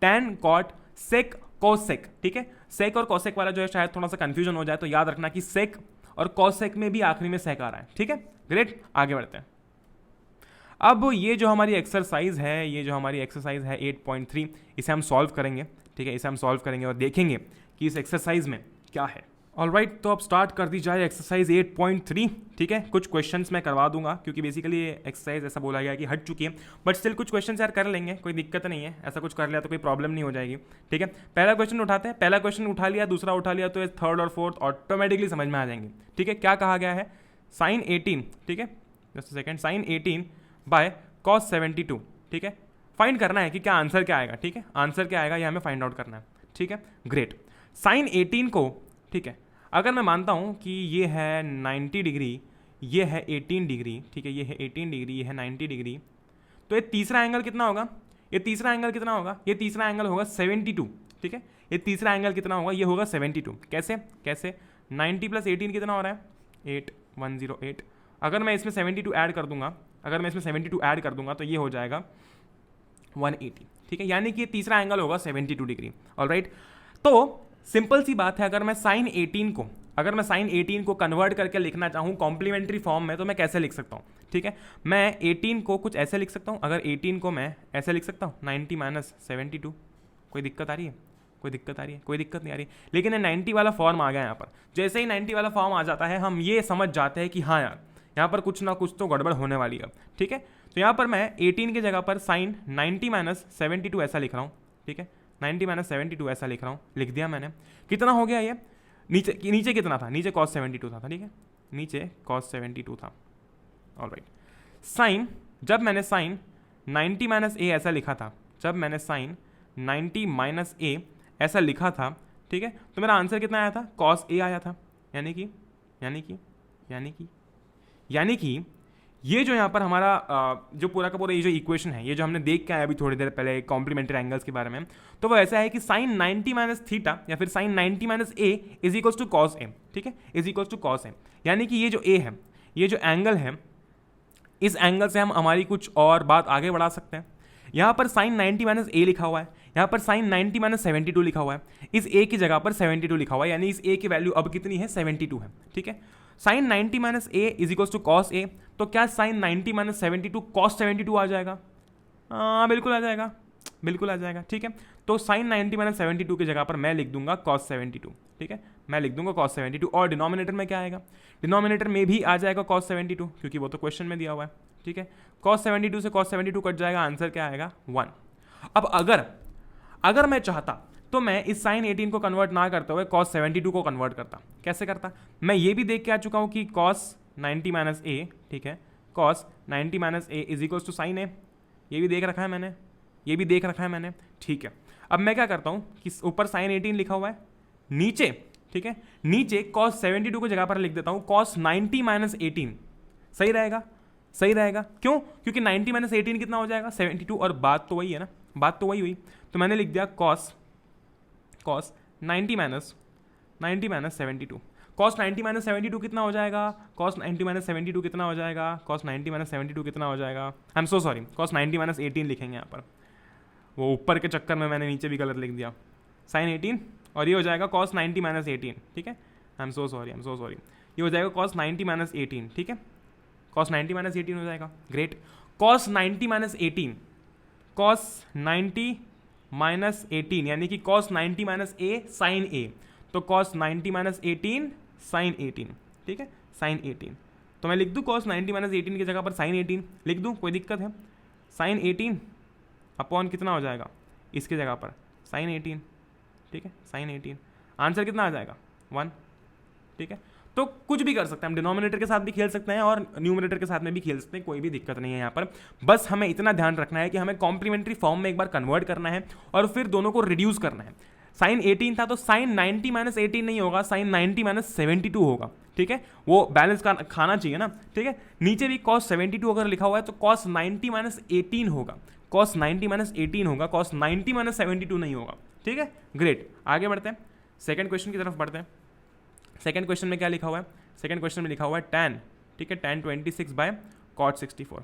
tan cot, sec cosec, ठीक है। सेक और कोसेक वाला जो है शायद थोड़ा सा कंफ्यूजन हो जाए, तो याद रखना कि सेक और कोसेक में भी आखिरी में सेक आ रहा है, ठीक है। ग्रेट, आगे बढ़ते हैं। अब ये जो हमारी एक्सरसाइज है, ये जो हमारी एक्सरसाइज है 8.3, इसे हम सॉल्व करेंगे, ठीक है, इसे हम सॉल्व करेंगे और देखेंगे कि इस एक्सरसाइज में क्या है। ऑलराइट, तो अब स्टार्ट कर दी जाए एक्सरसाइज 8.3, ठीक है। कुछ क्वेश्चंस मैं करवा दूंगा क्योंकि बेसिकली ये एक्सरसाइज ऐसा बोला गया कि हट चुकी है, बट स्टिल कुछ क्वेश्चंस यार कर लेंगे, कोई दिक्कत नहीं है, ऐसा कुछ कर लिया तो कोई प्रॉब्लम नहीं हो जाएगी, ठीक है। पहला क्वेश्चन उठाते हैं, पहला क्वेश्चन उठा लिया, दूसरा उठा लिया, तो थर्ड और फोर्थ ऑटोमेटिकली समझ में आ जाएंगे, ठीक है। क्या कहा गया है? साइन 18, ठीक है, just second, sine 18 by cos 72, ठीक है। फाइंड करना है कि क्या आंसर क्या आएगा, ठीक है, आंसर क्या आएगा ये हमें फाइंड आउट करना है, ठीक है। ग्रेट, साइन 18 को, ठीक है, अगर मैं मानता हूँ कि ये है 90 डिग्री, ये है 18 डिग्री, ठीक है, ये है 18 डिग्री, ये है 90 डिग्री, तो ये तीसरा एंगल कितना होगा? ये तीसरा एंगल कितना होगा? ये तीसरा एंगल होगा 72, ठीक है। ये तीसरा एंगल कितना होगा? ये होगा 72। कैसे? कैसे? 90 प्लस 18 कितना हो रहा है? 8108। अगर मैं इसमें 72 ऐड कर दूंगा, अगर मैं इसमें 72 ऐड कर दूंगा तो ये हो जाएगा 180, ठीक है, यानी कि ये तीसरा एंगल होगा 72 डिग्री। ऑलराइट, तो सिंपल सी बात है, अगर मैं साइन 18 को कन्वर्ट करके लिखना चाहूँ कॉम्प्लीमेंट्री फॉर्म में, तो मैं कैसे लिख सकता हूँ, ठीक है। मैं 18 को कुछ ऐसे लिख सकता हूँ, अगर 18 को मैं ऐसे लिख सकता हूँ 90 माइनस 72। कोई दिक्कत आ रही है? कोई दिक्कत आ रही है? कोई दिक्कत नहीं आ रही, लेकिन ये 90 वाला फॉर्म आ गया यहाँ पर। जैसे ही 90 वाला फॉर्म आ जाता है हम ये समझ जाते हैं कि हाँ यार यहाँ पर कुछ ना कुछ तो गड़बड़ होने वाली है, ठीक है। तो यहाँ पर मैं 18 की जगह पर साइन 90 माइनस 72 ऐसा लिख रहा हूँ, ठीक है, 90 माइनस 72 ऐसा लिख रहा हूँ, लिख दिया मैंने। कितना हो गया ये? नीचे कितना था? नीचे cos 72 था, ठीक है, नीचे cos 72 था। ऑलराइट, साइन, जब मैंने साइन 90 माइनस ए ऐसा लिखा था, जब मैंने साइन 90 माइनस ए ऐसा लिखा था, ठीक है, तो मेरा आंसर कितना आया था? cos ए आया था, यानी कि ये जो यहाँ पर हमारा जो पूरा का पूरा ये जो इक्वेशन है, ये जो हमने देख के आया अभी थोड़ी देर पहले कॉम्प्लीमेंट्री एंगल्स के बारे में, तो वो ऐसा है कि साइन 90 माइनस थीटा या फिर sine 90 minus A is equals to cos A, ठीक है, is equals to cos A. यानी कि ये जो ए है, ये जो एंगल है, इस एंगल से हम हमारी कुछ और बात आगे बढ़ा सकते हैं। यहाँ पर साइन 90 माइनस ए लिखा हुआ है, यहाँ पर साइन 90 माइनस 72 लिखा हुआ है, इस ए की जगह पर 72 लिखा हुआ है, यानी इस ए की वैल्यू अब कितनी है? 72 है, ठीक है। Sine 90 minus A is equals to cos A, तो क्या साइन 90 माइनस 72 कॉस 72 आ जाएगा? हाँ बिल्कुल आ जाएगा, बिल्कुल आ जाएगा, ठीक है। तो साइन 90 माइनस 72 की जगह पर मैं लिख दूंगा कॉस 72, ठीक है, मैं लिख दूंगा कॉस 72, और डिनोमिनेटर में क्या आएगा? डिनोमिनेटर में भी आ जाएगा कॉस 72, क्योंकि वो तो क्वेश्चन में दिया हुआ है, ठीक है। कॉस 72 से कॉस 72 कट जाएगा, आंसर क्या आएगा? 1। अब अगर मैं चाहता तो मैं इस साइन 18 को कन्वर्ट ना करते हुए cos 72 को कन्वर्ट करता। कैसे करता? मैं ये भी देख के आ चुका हूँ कि cos 90 माइनस ए, ठीक है, cos 90 minus A is equals to sine A, ये भी देख रखा है मैंने, ये भी देख रखा है मैंने, ठीक है। अब मैं क्या करता हूँ कि ऊपर साइन 18 लिखा हुआ है, नीचे, ठीक है, नीचे cos 72 को जगह पर लिख देता हूँ cos 90 माइनस 18। सही रहेगा? सही रहेगा, क्यों? क्योंकि 90 माइनस 18 कितना हो जाएगा? 72, और बात तो वही है ना, बात तो वही हुई। तो मैंने लिख दिया cos 90 माइनस 72। cos 90 माइनस 72 कितना हो जाएगा? cos 90 माइनस 72 कितना हो जाएगा? cos 90 माइनस 72 कितना हो जाएगा? आई am so sorry, cos 90 minus 18 लिखेंगे यहाँ पर, वो ऊपर के चक्कर में मैंने नीचे भी गलत लिख दिया। साइन 18 और ये हो जाएगा कॉस 90 माइनस 18, ठीक है। आई एम सो सॉरी, ये हो जाएगा कॉस 90 माइनस 18, ठीक है। कॉस 90 माइनस 18 हो जाएगा, great. Cos 90 minus 18, cos 90 minus 18 यानी कि कॉस 90 माइनस ए साइन ए, तो कॉस 90 माइनस 18 साइन 18, ठीक है, साइन 18। तो मैं लिख दूँ कॉस 90 माइनस 18 की जगह पर साइन 18 लिख दूँ, कोई दिक्कत है? साइन 18 अपॉन कितना हो जाएगा इसके जगह पर साइन 18, ठीक है, साइन 18। आंसर कितना आ जाएगा 1, ठीक है। तो कुछ भी कर सकते हैं हम, डिनोमिनेटर के साथ भी खेल सकते हैं और न्यूमरेटर के साथ में भी खेल सकते हैं, कोई भी दिक्कत नहीं है यहाँ पर। बस हमें इतना ध्यान रखना है कि हमें कॉम्प्लीमेंट्री फॉर्म में एक बार कन्वर्ट करना है और फिर दोनों को रिड्यूस करना है। साइन 18 था तो साइन 90 माइनस 18 नहीं होगा, साइन 90 माइनस 72 होगा, ठीक है। वो बैलेंस का खाना चाहिए ना, ठीक है। नीचे भी कॉस 72 अगर लिखा हुआ है तो कॉस 90 माइनस 18 होगा, कॉस 90 माइनस 18 होगा, कॉस 90 माइनस 72 नहीं होगा, ठीक है, ग्रेट। आगे बढ़ते हैं, सेकंड क्वेश्चन की तरफ बढ़ते हैं। सेकंड क्वेश्चन में क्या लिखा हुआ है? सेकंड क्वेश्चन में लिखा हुआ है tan, ठीक है, tan 26 बाय cot 64।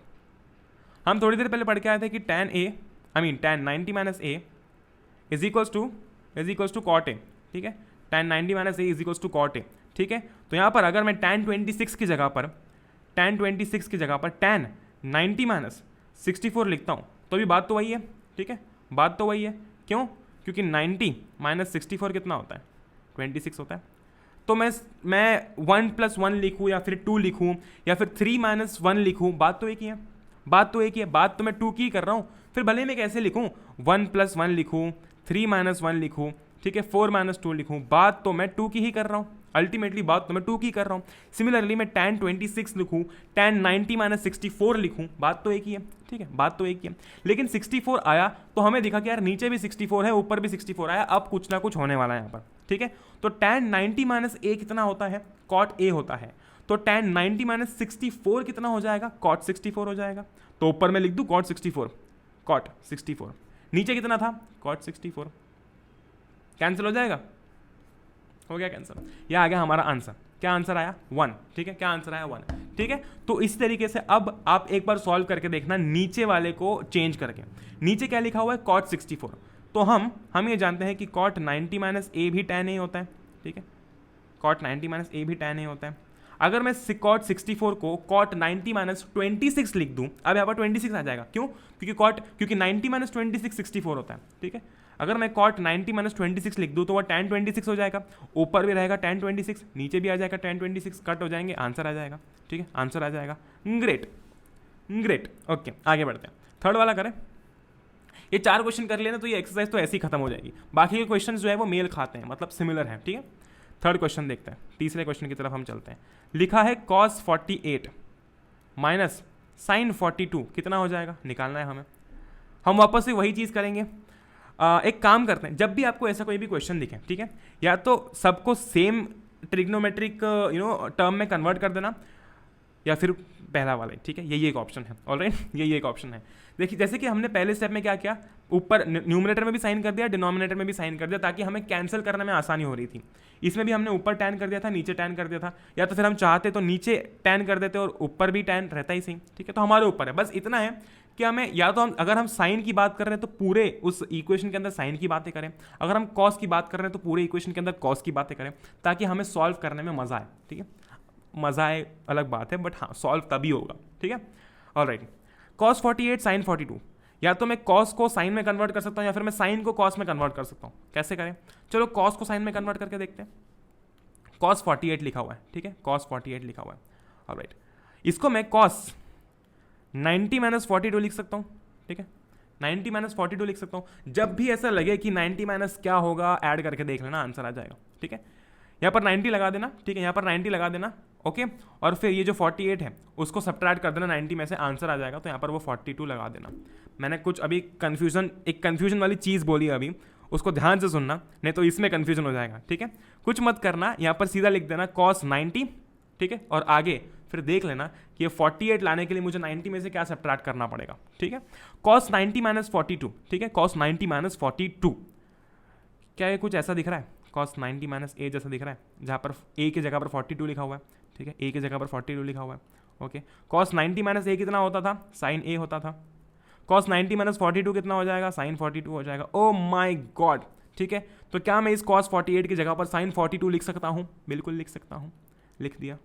हम थोड़ी देर पहले पढ़ के आए थे कि tan 90 minus A is equals to cot A, ठीक है, tan 90 minus A is equals to cot A, ठीक है। तो यहाँ पर अगर मैं tan 26 की जगह पर tan 90 माइनस 64 लिखता हूँ तो भी बात तो वही है, ठीक है, बात तो वही है। क्यों? क्योंकि 90 माइनस 64 कितना होता है? 26 होता है। तो मैं 1 + 1 लिखूँ या फिर 2 लिखूँ या फिर 3 - 1 लिखूँ, बात तो एक ही है, बात तो मैं 2 की कर रहा हूँ। फिर भले मैं कैसे लिखूँ, 1 + 1 लिखूँ, 3 - 1 लिखूँ, ठीक है, 4 - 2 लिखूँ, बात तो मैं 2 की ही कर रहा हूँ। अल्टीमेटली बात तो मैं 2 की कर रहा हूँ। सिमिलरली मैं tan 26 लिखूँ, tan 90 माइनस 64 लिखूँ, बात तो एक ही है, ठीक है, बात तो एक ही है। लेकिन 64 आया तो हमें दिखा कि यार नीचे भी 64 है, ऊपर भी 64 आया, अब कुछ ना कुछ होने वाला है यहाँ पर, ठीक है। तो tan 90 माइनस a कितना होता है? cot a होता है। तो tan 90 माइनस 64 कितना हो जाएगा? cot 64 हो जाएगा। तो ऊपर मैं लिख दूँ cot 64, नीचे कितना था? cot 64, कैंसिल हो जाएगा, हो गया कैंसिल। यह आ गया हमारा आंसर। क्या आंसर आया? 1, ठीक है, क्या आंसर आया? 1, ठीक है। तो इस तरीके से अब आप एक बार सॉल्व करके देखना नीचे वाले को चेंज करके। नीचे क्या लिखा हुआ है? cot 64। तो हम ये जानते हैं कि cot 90 माइनस ए भी tan a होता है, ठीक है, cot 90 माइनस ए भी tan a होता है। अगर मैं cot 64 को cot 90 माइनस 26 लिख दूं, अब यहाँ पर 26 आ जाएगा। क्यों? क्योंकि 90 माइनस 26 64 होता है, ठीक है। अगर मैं cot 90 माइनस 26 लिख दूं तो वह tan 26 हो जाएगा, ऊपर भी रहेगा tan 26, नीचे भी आ जाएगा tan 26, कट हो जाएंगे, आंसर आ जाएगा, ठीक है, आंसर आ जाएगा। ग्रेट, ओके, आगे बढ़ते हैं। थर्ड वाला करें। ये 4 क्वेश्चन कर लेना तो ये एक्सरसाइज तो ऐसी खत्म हो जाएगी। बाकी के क्वेश्चन जो है वो मेल खाते हैं, मतलब सिमिलर है, ठीक है। थर्ड क्वेश्चन देखते हैं, तीसरे क्वेश्चन की तरफ हम चलते हैं। लिखा है cos 48 माइनस sin 42 कितना हो जाएगा? निकालना है हमें। हम वापस से वही चीज़ करेंगे। एक काम करते हैं, जब भी आपको ऐसा कोई भी क्वेश्चन दिखे, ठीक है, या तो सबको सेम ट्रिग्नोमेट्रिक टर्म में कन्वर्ट कर देना या फिर पहला वाला, ठीक है, यही एक ऑप्शन है। ऑलराइट, यही एक ऑप्शन है। देखिए जैसे कि हमने पहले स्टेप में क्या किया, ऊपर न्यूमरेटर में भी साइन कर दिया, डिनोमिनेटर में भी साइन कर दिया, ताकि हमें कैंसिल करने में आसानी हो रही थी। इसमें भी हमने ऊपर टैन कर दिया था, नीचे टैन कर दिया था, या तो फिर हम चाहते तो नीचे टैन कर देते और ऊपर भी टैन रहता ही सही, ठीक है। तो हमारे ऊपर है, बस इतना है कि हमें या तो अगर हम साइन की बात कर रहे हैं तो पूरे उस इक्वेशन के अंदर साइन की बातें करें, अगर हम कॉस की बात कर रहे हैं तो पूरे इक्वेशन के अंदर कॉस की बातें करें, ताकि हमें सॉल्व करने में मजा आए, ठीक है। मजा आए अलग बात है, बट हाँ सॉल्व तभी होगा, ठीक है। ऑलराइट, cos 48 sin 42, या तो मैं cos को साइन में कन्वर्ट कर सकता हूँ या फिर मैं साइन को cos में कन्वर्ट कर सकता हूँ। कैसे करें? चलो cos को साइन में कन्वर्ट करके देखते हैं। cos 48 लिखा हुआ है, ठीक है, cos 48 लिखा हुआ है। ऑलराइट, इसको मैं cos 90 - 42 लिख सकता हूँ, ठीक है, 90 - 42 लिख सकता हूँ। जब भी ऐसा लगे कि 90 माइनस क्या होगा, ऐड करके देख लेना, आंसर आ जाएगा, ठीक है। यहाँ पर 90 लगा देना, ठीक है, यहाँ पर 90 लगा देना, ओके। और फिर ये जो 48 है उसको सब्ट्रैक्ट कर देना 90 में से, आंसर आ जाएगा। तो यहाँ पर वो 42 लगा देना। मैंने कुछ अभी कन्फ्यूजन वाली चीज़ बोली अभी, उसको ध्यान से सुनना, नहीं तो इसमें कन्फ्यूजन हो जाएगा, ठीक है। कुछ मत करना, यहाँ पर सीधा लिख देना cos 90, ठीक है, और आगे फिर देख लेना कि ये 48 लाने के लिए मुझे 90 में से क्या सब्ट्रैक्ट करना पड़ेगा, ठीक है। cos 90 - 42, ठीक है, cos 90 - 42, क्या ये कुछ ऐसा दिख रहा है? cos 90 - a जैसा दिख रहा है, जहाँ पर a की जगह पर 42 लिखा हुआ है, ठीक है, a की जगह पर 42 लिखा हुआ है, ओके। cos 90 - a कितना होता था? sin a होता था। कॉस 90 माइनस 42 कितना हो जाएगा, साइन 42 हो जाएगा। ओ माई गॉड, ठीक है। तो क्या मैं इस कॉस 48 की जगह पर साइन 42 लिख सकता हूँ? बिल्कुल लिख सकता हूँ, लिख दिया।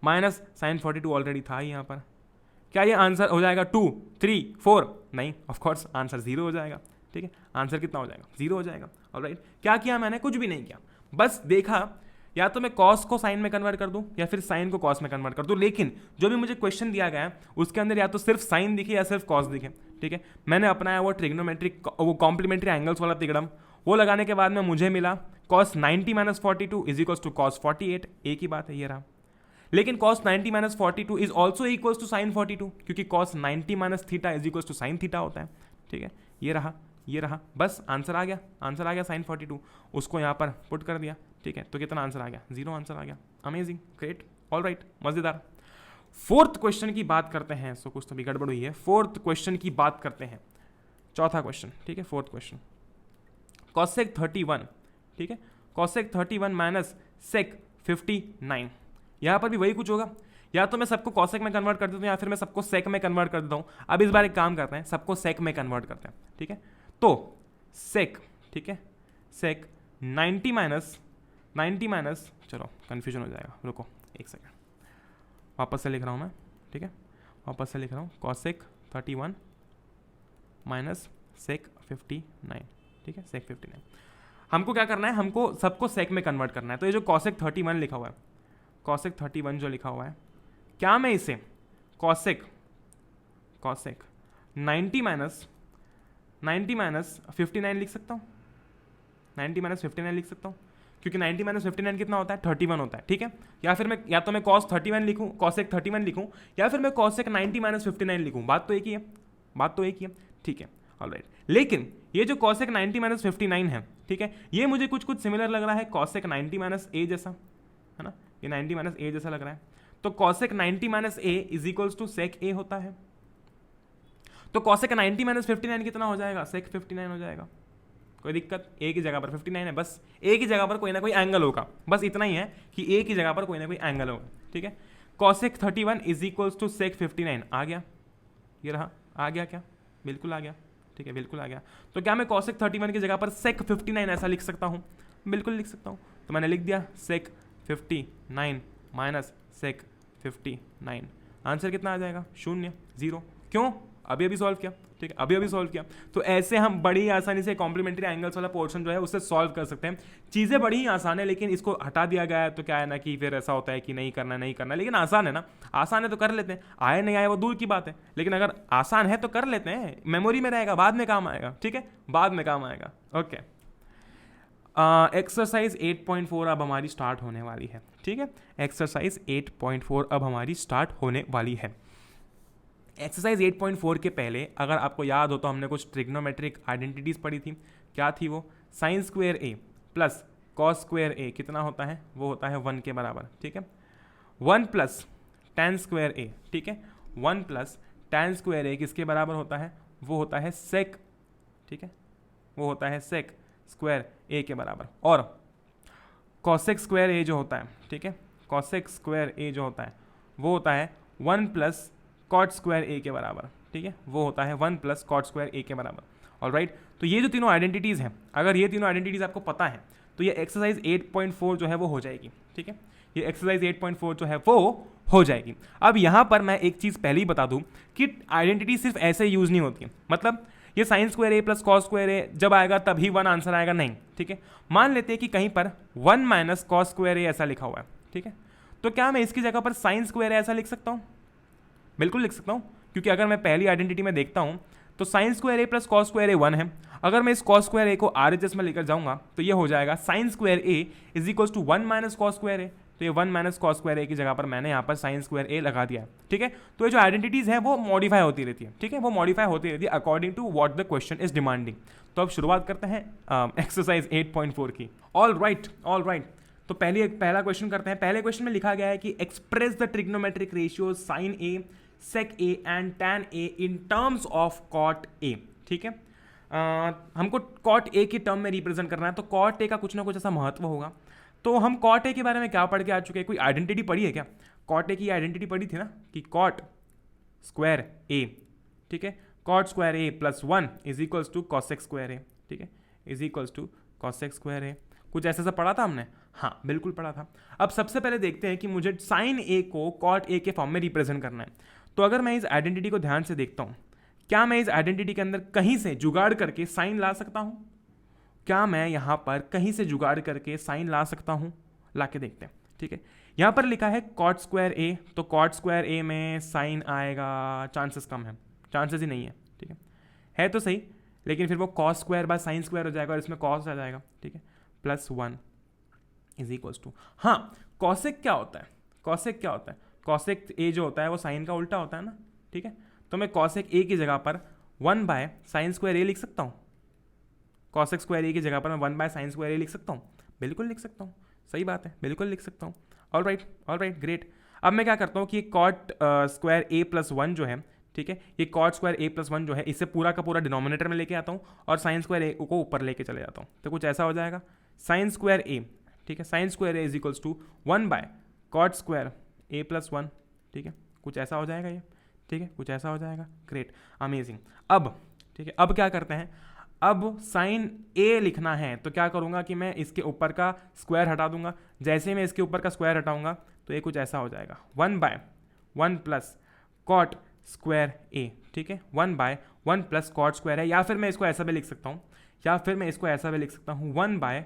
माइनस साइन 42 ऑलरेडी था ही यहाँ पर। क्या ये आंसर हो जाएगा 2, 3, 4? नहीं, ऑफकोर्स आंसर 0 हो जाएगा, ठीक है। आंसर कितना हो जाएगा, 0 हो जाएगा। ऑलराइट, क्या किया मैंने? कुछ भी नहीं किया, बस देखा या तो मैं कॉस को साइन में कन्वर्ट कर दूं या फिर साइन को कॉस में कन्वर्ट कर दूं, लेकिन जो भी मुझे क्वेश्चन दिया गया है उसके अंदर या तो सिर्फ साइन दिखे या सिर्फ कॉस दिखे, ठीक है। मैंने अपनाया वो ट्रिग्नोमेट्रिक, वो कॉम्प्लीमेंट्री एंगल्स वाला तिगड़म, वो लगाने के बाद में मुझे मिला cos 90 minus 42 is equals to cos 48। एक ही बात है, ये रहा। लेकिन cos 90 minus 42 is also equals to sine 42, क्योंकि cos 90 minus theta is equals to sine theta होता है, ठीक है। ये रहा, ये रहा, बस आंसर आ गया, आंसर आ गया साइन 42। उसको यहाँ पर पुट कर दिया, ठीक है। तो कितना आंसर आ गया? 0 आंसर आ गया। अमेजिंग, ग्रेट, ऑल राइट, मजेदार। फोर्थ क्वेश्चन की बात करते हैं। सो कुछ तो भी गड़बड़ हुई है। फोर्थ क्वेश्चन की बात करते हैं, चौथा क्वेश्चन, ठीक है। फोर्थ क्वेश्चन, कॉसेक 31, ठीक है। Cosec 31 minus sec 59। यहाँ पर भी वही कुछ होगा, या तो मैं सबको कॉसेक में कन्वर्ट कर देता हूँ या फिर मैं सबको सेक में कन्वर्ट कर देता हूँ। अब इस बार एक काम करते हैं, सबको सेक में कन्वर्ट करते हैं, ठीक है। तो सेक, ठीक है, सेक 90 माइनस, चलो कन्फ्यूजन हो जाएगा, रुको एक सेकेंड, वापस से लिख रहा हूँ मैं, ठीक है, वापस से लिख रहा हूँ। कॉसेक 31 माइनस सेक 59, ठीक है, सेक 59। हमको क्या करना है? हमको सबको सेक में कन्वर्ट करना है। तो ये जो कॉसेक 31 लिखा हुआ है, कॉसेक 31 जो लिखा हुआ है, क्या मैं इसे कॉसेक 90 माइनस 59 लिख सकता हूँ? 90 माइनस 59 लिख सकता हूँ, क्योंकि 90 माइनस 59 कितना होता है? 31 होता है, ठीक है। या फिर मैं, या तो मैं कॉस 31 लिखूँ, कॉसेक 31 लिखूँ, या फिर मैं कॉसेक 90 माइनस 59 लिखूँ। बात तो एक ही है, बात तो एक ही है, ठीक है, ऑलराइट। लेकिन ये जो कॉसेक 90 माइनस 59 है, ठीक है, ये मुझे कुछ सिमिलर लग रहा है कॉसेक 90 माइनस ए जैसा, है ना। ये 90 माइनस ए जैसा लग रहा है। तो cosec 90 minus A is equals to sec A होता है। तो कॉसेक 90 माइनस 59 कितना हो जाएगा? सेक 59 हो जाएगा। कोई दिक्कत? ए की जगह पर 59 है, बस ए की जगह पर कोई ना कोई एंगल होगा, बस इतना ही है कि ए की जगह पर कोई ना कोई एंगल होगा, ठीक है। कॉसेक 31 इज इक्वल्स टू सेक 59 आ गया, ये रहा, आ गया क्या? बिल्कुल आ गया, ठीक है, बिल्कुल आ गया। तो क्या मैं कॉसेक 31 की जगह पर सेक 59 ऐसा लिख सकता हूँ? बिल्कुल लिख सकता हूँ। तो मैंने लिख दिया सेक 59 माइनस सेक 59। आंसर कितना आ जाएगा? 0, 0। क्यों? अभी सॉल्व किया, ठीक है, अभी सॉल्व किया। तो ऐसे हम बड़ी आसानी से कॉम्प्लीमेंट्री एंगल्स वाला पोर्शन जो है उससे सॉल्व कर सकते हैं। चीज़ें बड़ी ही आसान है, लेकिन इसको हटा दिया गया है तो क्या है ना कि फिर ऐसा होता है कि नहीं करना, लेकिन आसान है ना, आसान है तो कर लेते हैं। आए नहीं आए वो दूर की बात है, लेकिन अगर आसान है तो कर लेते हैं, मेमोरी में रहेगा, बाद में काम आएगा, ठीक है, बाद में काम आएगा। ओके, एक्सरसाइज 8.4 अब हमारी स्टार्ट होने वाली है, ठीक है। एक्सरसाइज 8.4 अब हमारी स्टार्ट होने वाली है। एक्सरसाइज 8.4 के पहले अगर आपको याद हो तो हमने कुछ ट्रिग्नोमेट्रिक आइडेंटिटीज़ पढ़ी थी। क्या थी वो? Sign square A plus cos square ए कितना होता है? वो होता है 1 के बराबर, ठीक है। 1 प्लस tan स्क्वायर ए, ठीक है, 1 प्लस tan स्क्वायर ए किसके बराबर होता है? वो होता है सेक, ठीक है, वो होता है सेक स्क्वायर ए के बराबर। और कॉसेक स्क्वायर ए जो होता है, ठीक है, कॉसेक स्क्वायर ए जो होता है वो होता है 1 प्लस कॉट स्क्वायर ए के बराबर, ठीक है, वो होता है 1 प्लस कॉट स्क्वायर ए के बराबर। ऑलराइट, तो ये जो तीनों आइडेंटिटीज़ हैं, अगर ये तीनों आइडेंटिटीज़ आपको पता है तो ये एक्सरसाइज 8.4 जो है वो हो जाएगी, ठीक है, ये एक्सरसाइज 8.4 जो है वो हो जाएगी। अब यहाँ पर मैं एक चीज़ पहले ही बता दूँ कि आइडेंटिटी सिर्फ ऐसे यूज़ नहीं होती है, मतलब ये sign square A plus cos square ए जब आएगा तभी 1 आंसर आएगा, नहीं, ठीक है। मान लेते हैं कि कहीं पर 1 माइनस कॉस स्क्वायर ए ऐसा लिखा हुआ है, ठीक है, तो क्या मैं इसकी जगह पर साइन स्क्वायर ए ऐसा लिख सकता हूँ? बिल्कुल लिख सकता हूँ, क्योंकि अगर मैं पहली आइडेंटिटी में देखता हूँ तो sine square A plus cos square ए 1 है। अगर मैं इस कॉस स्क्वायर ए को RHS में लेकर जाऊँगा तो ये हो जाएगा sine square A is equals to 1 minus cos square A. तो ये 1 माइनस कॉस स्क्वायर ए की जगह पर मैंने यहाँ पर साइन स्क्वायर ए लगा दिया है, ठीक है। तो ये जो आइडेंटिटीज़ है वो मॉडिफाई होती रहती है, ठीक है, वो मॉडिफाई होती रहती है according to what the question is demanding. तो अब शुरुआत करते हैं एक्सरसाइज 8.4 की। ऑल राइट, तो पहला क्वेश्चन करते हैं। पहले क्वेश्चन में लिखा गया है कि express the trigonometric ratio sine A, sec A and tan A in terms of cot A, ठीक है। हमको कॉट ए की टर्म में रिप्रेजेंट करना है, तो कॉट ए का कुछ ना कुछ ऐसा महत्व होगा। तो हम कॉट ए के बारे में क्या पढ़ के आ चुके हैं? कोई आइडेंटिटी पढ़ी है क्या? कॉट ए की आइडेंटिटी पढ़ी थी ना कि कॉट स्क्वायर ए, ठीक है, cot square A plus 1 is equals to cosec square A, ठीक है, is equals to cosec square A. कुछ ऐसा सा पढ़ा था हमने, हाँ बिल्कुल पढ़ा था। अब सबसे पहले देखते हैं कि मुझे साइन ए को कॉट ए के फॉर्म में रिप्रेजेंट करना है। तो अगर मैं इस आइडेंटिटी को ध्यान से देखता हूँ, क्या मैं इस आइडेंटिटी के अंदर कहीं से जुगाड़ करके साइन ला सकता हूँ? क्या मैं यहाँ पर कहीं से जुगाड़ करके साइन ला सकता हूँ? ला के देखते हैं, ठीक है। यहाँ पर लिखा है कॉट स्क्वायर ए, तो कॉट स्क्वायर ए में साइन आएगा, चांसेस कम है, चांसेस ही नहीं है, ठीक है तो सही, लेकिन फिर वो cos square by sine square हो जाएगा और इसमें कॉस आ जाएगा, ठीक है, प्लस 1 इज इक्वल्स टू, हाँ कॉसेक क्या होता है? कॉसेक क्या होता है? कॉसेक ए जो होता है वो साइन का उल्टा होता है ना, ठीक है। तो मैं कॉसेक ए की जगह पर 1 बाय साइन स्क्वायर ए लिख सकता हूँ। कॉसेक स्क्वायर ए की जगह पर मैं 1 बाय साइन स्क्वायर ए लिख सकता हूँ, बिल्कुल लिख सकता हूँ, सही बात है, बिल्कुल लिख सकता हूँ। All right great. अब मैं क्या करता हूँ कि ये कॉट स्क्वायर ए प्लस 1 जो है, ठीक है, ये कॉट स्क्वायर ए प्लस 1 जो है, इसे पूरा का पूरा डिनोमिनेटर में लेके आता हूँ और साइन स्क्वायर ए को ऊपर लेके चले जाता हूँ। तो कुछ ऐसा हो जाएगा, साइन स्क्वायर ए, ठीक है, sine square A is equals to 1 by cot square A plus 1, ठीक है, कुछ ऐसा हो जाएगा ये, ठीक है, कुछ ऐसा हो जाएगा, ग्रेट, अमेजिंग। अब ठीक है, अब क्या करते हैं, अब साइन ए लिखना है तो क्या करूँगा कि मैं इसके ऊपर का स्क्वायर हटा दूंगा। जैसे मैं इसके ऊपर का स्क्वायर हटाऊंगा तो ये कुछ ऐसा हो जाएगा, 1 by 1 plus cot square A, ठीक है, 1 बाय 1 प्लस कॉट स्क्वायर है, या फिर मैं इसको ऐसा भी लिख सकता हूँ, 1 by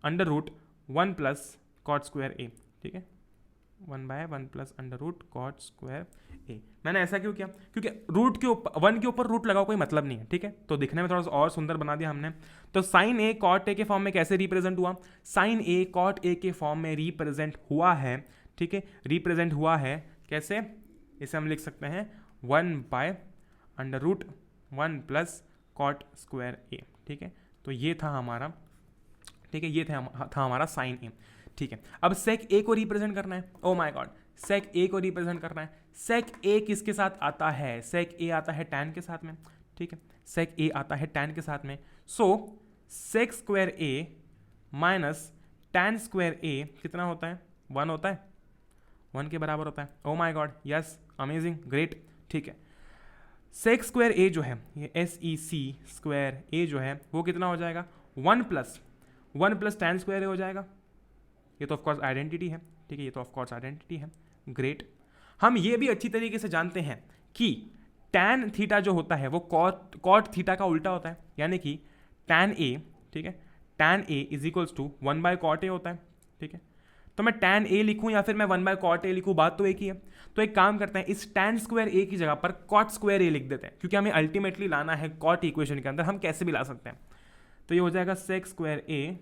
under root 1 plus cot square A, ठीक है, 1 by 1 plus under root cot square A. मैंने ऐसा क्यों किया? क्योंकि रूट के ऊपर 1 के ऊपर रूट लगाओ कोई मतलब नहीं है, ठीक है, तो दिखने में थोड़ा सा और सुंदर बना दिया हमने। तो साइन ए कॉट ए के फॉर्म में कैसे रिप्रेजेंट हुआ? साइन ए कॉट ए के फॉर्म में रिप्रेजेंट हुआ है, ठीक है, रिप्रेजेंट हुआ है कैसे? इसे हम लिख सकते हैं 1 by under root 1 plus cot square A, ठीक है, तो ये था हमारा, ठीक है, ये था हमारा साइन ए, ठीक है। अब सेक ए को रिप्रेजेंट करना है, ओ माय गॉड, सेक ए को रिप्रेजेंट करना है। सेक ए किसके साथ आता है? सेक ए आता है टैन के साथ में, ठीक है, सेक ए आता है टैन के साथ में। सो सेक square A minus tan square ए कितना होता है? 1 होता है, 1 के बराबर होता है। ओ my God, yes, amazing, great, ठीक है। सेक स्क्वायर ए जो है, ये SEC स्क्वायर ए जो है वो कितना हो जाएगा? 1 प्लस टैन स्क्वायर ए हो जाएगा। ये तो ऑफकोर्स आइडेंटिटी है, ठीक है, ये तो ऑफकोर्स आइडेंटिटी है, ग्रेट। हम ये भी अच्छी तरीके से जानते हैं कि टैन थीटा जो होता है वो कॉट थीटा का उल्टा होता है, यानी कि टैन ए, ठीक है, tan A is equals to 1 by cot A होता है, ठीक है। तो मैं टैन ए लिखूं या फिर मैं 1 बाय कॉट ए लिखूं, बात तो एक ही है। तो एक काम करते हैं, इस टैन स्क्वायर ए की जगह पर कॉट स्क्वायर ए लिख देते हैं, क्योंकि हमें अल्टीमेटली लाना है कॉट इक्वेशन के अंदर, हम कैसे भी ला सकते हैं। तो ये हो जाएगा sec square A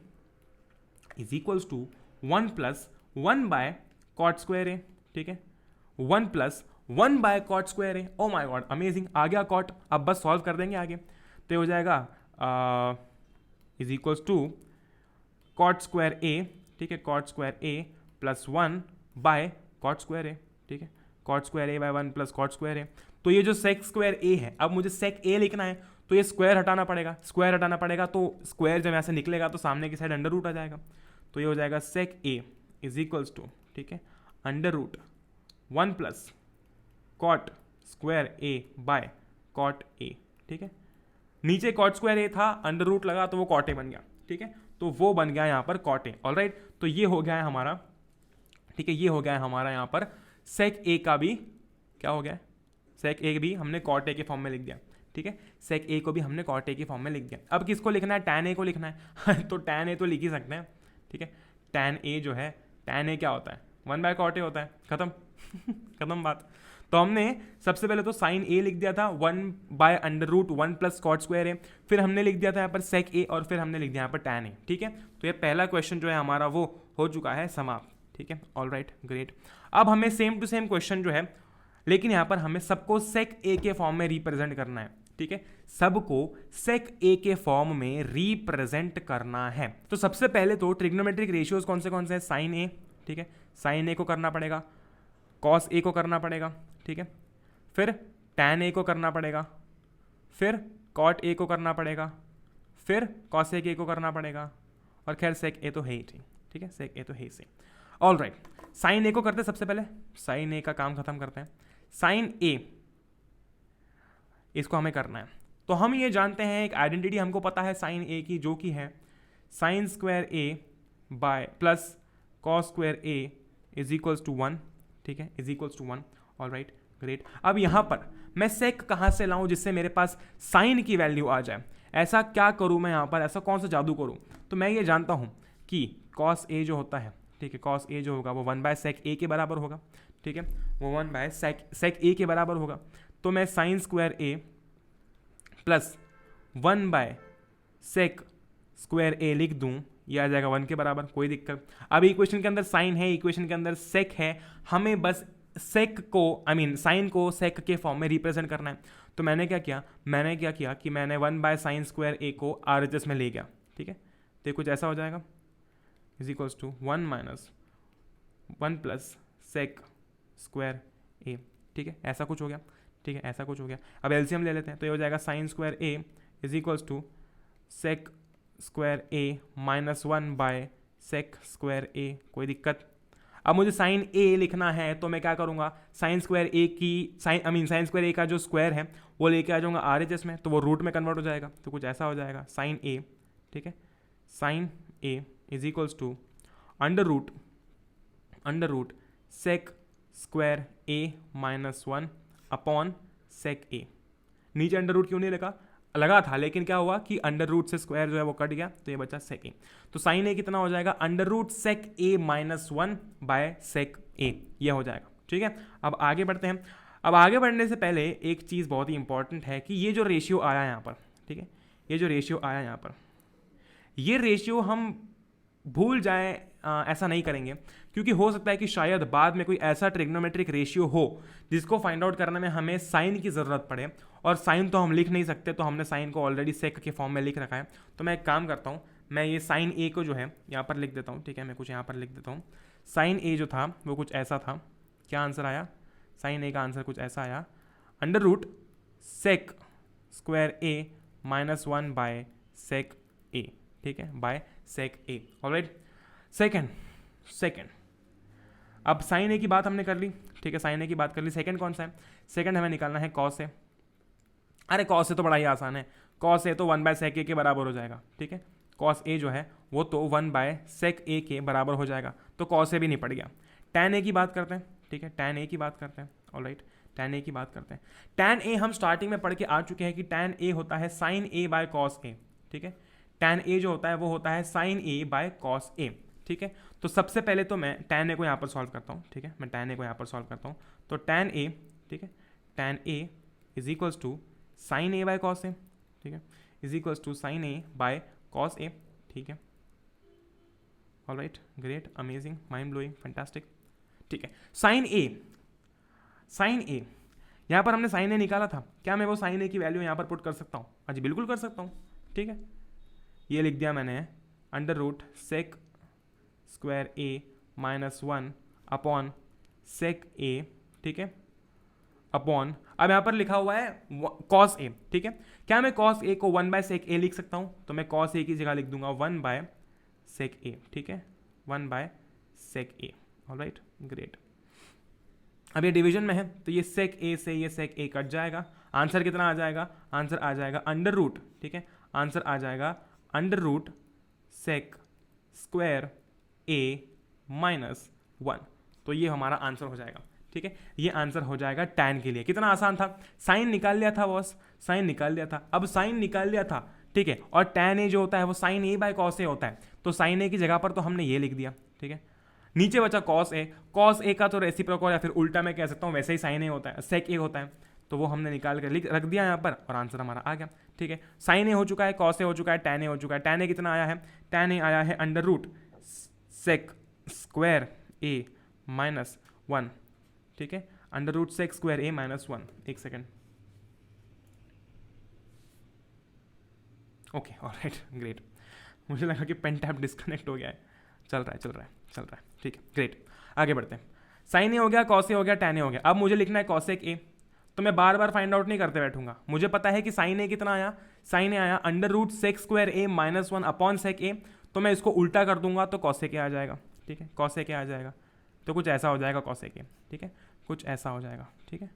is equals to 1 plus 1 by cot square A, ठीक है, 1 plus 1 by cot square A. Oh my god, amazing, आ गया कॉट। अब बस सॉल्व कर देंगे आगे, तो ये हो जाएगा is equals to cot square A, ठीक है, cot square A plus 1 by cot square A, ठीक है, cot square A by 1 plus cot square A. तो ये जो सेक स्क्वायर ए है, अब मुझे सेक ए लिखना है तो ये स्क्वायर हटाना पड़ेगा, तो स्क्वायर जब ऐसे निकलेगा तो सामने की साइड अंडर रूट आ जाएगा। तो ये हो जाएगा sec A is equals to, ठीक है, under root 1 plus cot square A by cot A, ठीक है, नीचे कॉट स्क्वायर ए था, अंडर रूट लगा तो वो कॉट ए बन गया, ठीक है, तो वो बन गया यहाँ पर कॉट ए। ऑलराइट, तो ये हो गया है हमारा, ठीक है, ये हो गया है हमारा यहाँ पर सेक ए का भी क्या हो गया, सेक ए भी हमने कॉट ए के फॉर्म में लिख दिया, ठीक है, सेक ए को भी हमने कॉट ए के फॉर्म में लिख दिया। अब किसको लिखना है? टैन ए को लिखना है तो टैन ए तो लिख ही सकते हैं, ठीक है, टैन ए जो है, टैन ए क्या होता है? 1 बाय कॉट ए होता है, खत्म खत्म बात। तो हमने सबसे पहले तो साइन ए लिख दिया था 1 by under root 1 plus cot square A, फिर हमने लिख दिया था यहाँ पर सेक ए, और फिर हमने लिख दिया यहाँ पर टैन ए, ठीक है। तो ये पहला क्वेश्चन जो है हमारा वो हो चुका है समाप्त, ठीक है, ऑलराइट, ग्रेट। अब हमें सेम टू सेम क्वेश्चन जो है, लेकिन यहाँ पर हमें सबको सेक ए के फॉर्म में रिप्रेजेंट करना है, ठीक है, सबको सेक ए के फॉर्म में रिप्रेजेंट करना है। तो सबसे पहले तो ट्रिग्नोमेट्रिक रेशियोज कौन से हैं? साइन ए, ठीक है, साइन ए को करना पड़ेगा, कॉस ए को करना पड़ेगा, ठीक है, फिर टैन ए को करना पड़ेगा, फिर कॉट ए को करना पड़ेगा, फिर कॉसेक ए को करना पड़ेगा, और खैर सेक ए तो है ही, ठीक है, सेक ए तो है ही सही। ऑल राइट, साइन ए को करते हैं सबसे पहले, साइन ए का काम खत्म करते हैं। साइन ए इसको हमें करना है। तो हम ये जानते हैं, एक आइडेंटिटी हमको पता है साइन ए की, जो कि है sine square A by plus cos square A is equals to 1, ठीक है, is equals to 1। All right, great. अब यहाँ पर मैं सेक कहाँ से लाऊं जिससे मेरे पास साइन की वैल्यू आ जाए? ऐसा क्या करूँ मैं यहाँ पर, ऐसा कौन सा जादू करूँ? तो मैं ये जानता हूँ कि कॉस ए जो होता है, ठीक है, कॉस ए जो होगा वो 1 बाय सेक ए के बराबर होगा, ठीक है, वो 1 बाय सेक ए के बराबर होगा। तो मैं sine square A plus 1 by sec square A लिख दूँ, ये आ जाएगा 1 के बराबर, कोई दिक्कत। अब इक्वेशन के अंदर साइन है, इक्वेशन के अंदर सेक है, हमें बस सेक को साइन को सेक के फॉर्म में रिप्रेजेंट करना है। तो मैंने क्या किया कि मैंने 1 बाय साइन स्क्वायर ए को RHS में ले गया, ठीक है। तो कुछ ऐसा हो जाएगा, is equals to 1 minus 1 plus sec square A, ठीक है, ऐसा कुछ हो गया, ठीक है, ऐसा कुछ हो गया। अब एलसीएम ले लेते हैं, तो ये हो जाएगा sine square A is equals to sec square A minus 1 by sec square A, कोई दिक्कत। अब मुझे साइन ए लिखना है, तो मैं क्या करूँगा, साइन स्क्वायर ए की साइन स्क्वायर ए का जो स्क्वायर है वो लेके आ जाऊँगा RHS में, तो वो रूट में कन्वर्ट हो जाएगा। तो कुछ ऐसा हो जाएगा साइन ए, ठीक है, sine A is equals to under root sec square A minus 1 upon sec A. नीचे अंडर रूट क्यों नहीं लगा था, लेकिन क्या हुआ कि अंडर रूट से स्क्वायर जो है वो कट गया, तो ये बचा सेक ए। तो साइन ए कितना हो जाएगा, under root sec A minus 1 by sec A, ये हो जाएगा, ठीक है। अब आगे बढ़ते हैं। अब आगे बढ़ने से पहले एक चीज़ बहुत ही इंपॉर्टेंट है कि ये जो रेशियो आया यहाँ पर, ठीक है, ये जो रेशियो आया यहाँ पर, ये रेशियो हम भूल जाएं, ऐसा नहीं करेंगे, क्योंकि हो सकता है कि शायद बाद में कोई ऐसा ट्रिग्नोमेट्रिक रेशियो हो जिसको फाइंड आउट करने में हमें साइन की ज़रूरत पड़े, और साइन तो हम लिख नहीं सकते, तो हमने साइन को ऑलरेडी सेक के फॉर्म में लिख रखा है। तो मैं एक काम करता हूँ, मैं ये साइन ए को जो है यहाँ पर लिख देता हूँ, ठीक है, मैं कुछ यहाँ पर लिख देता हूँ। साइन ए जो था वो कुछ ऐसा था, क्या आंसर आया, साइन ए का आंसर कुछ ऐसा आया, under root sec square A minus 1 by sec A, ठीक है, by sec A. Alright, second अब साइन ए की बात हमने कर ली, ठीक है, साइन ए की बात कर ली। सेकंड कौन सा है, सेकंड हमें निकालना है कॉस ए। अरे कॉस ए तो बड़ा ही आसान है, कॉस ए तो 1 बाय सेक ए के बराबर हो जाएगा, ठीक है, कॉस ए जो है वो तो 1 बाय सेक ए के बराबर हो जाएगा, तो कॉस ए भी निपट गया। टैन ए की बात करते हैं, ठीक है, टैन ए की बात करते हैं। ऑलराइट, टैन ए की बात करते हैं। टैन ए हम स्टार्टिंग में पढ़ के आ चुके हैं कि टैन ए होता है sine A by cos A, ठीक है, टैन ए जो होता है वो होता है sine A by cos A, ठीक है। तो सबसे पहले तो मैं टैन ए को यहाँ पर सॉल्व करता हूँ, ठीक है, मैं टैन ए को यहाँ पर सॉल्व करता हूँ। तो टैन ए, ठीक है, tan A is equals to sine A by cos A, ठीक है, is equals to sine A by cos A, ठीक है। Alright, great, amazing, mind blowing, fantastic, ठीक है। साइन ए यहाँ पर हमने साइन ए निकाला था, क्या मैं वो साइन ए की वैल्यू यहाँ पर पुट कर सकता हूँ? हाँ जी, बिल्कुल कर सकता हूँ, ठीक है। ये लिख दिया मैंने, under root sec square A minus 1 upon sec A, ठीक है, अपॉन, अब यहाँ पर लिखा हुआ है कॉस ए, ठीक है। क्या मैं कॉस ए को 1 बाय सेक ए लिख सकता हूँ? तो मैं कॉस ए की जगह लिख दूंगा 1 बाय सेक ए, ठीक है, 1 by sec A. Alright, great. अब ये डिवीजन में है, तो ये सेक ए से ये सेक ए कट जाएगा। आंसर कितना आ जाएगा? आंसर आ जाएगा अंडर रूट, ठीक है, आंसर आ जाएगा under root sec square A minus 1। तो ये हमारा आंसर हो जाएगा, ठीक है, ये आंसर हो जाएगा टैन के लिए। कितना आसान था, साइन निकाल लिया था बॉस, साइन निकाल लिया था। अब साइन निकाल लिया था, ठीक है, और टैन ए जो होता है वो साइन ए बाय कॉस ए होता है, तो साइन ए की जगह पर तो हमने ये लिख दिया, ठीक है। नीचे बचा कॉस ए का तो रेसिप्रोकल या फिर उल्टा मैं कह सकता हूँ वैसे ही साइन ए होता है, सेक ए होता है, तो वो हमने निकाल कर रख दिया यहाँ पर और आंसर हमारा आ गया, ठीक है। साइन ए हो चुका है, कॉस ए हो चुका है, टैन ए हो चुका है। टैन ए कितना आया है? टैन ए आया है under root sec square A minus 1, ठीक है, under root sec square A minus 1। एक सेकेंड, ओके, ऑलराइट, ग्रेट। मुझे लगा कि पेन टैप डिस्कनेक्ट हो गया है, चल रहा है, ठीक है, ग्रेट। आगे बढ़ते हैं। साइन ए हो गया, कॉस ए हो गया, टैन ए हो गया। अब मुझे लिखना है कॉसेक ए, तो मैं बार बार फाइंड आउट नहीं करते बैठूंगा। मुझे पता है कि साइन ए कितना आया, साइन ए आया under root sec square A minus 1 upon sec ए, तो मैं इसको उल्टा कर दूंगा तो कॉसेक ए आ जाएगा, ठीक है, कॉसेक ए आ जाएगा। तो कुछ ऐसा हो जाएगा कॉसेक ए, ठीक है, कुछ ऐसा हो जाएगा, ठीक है।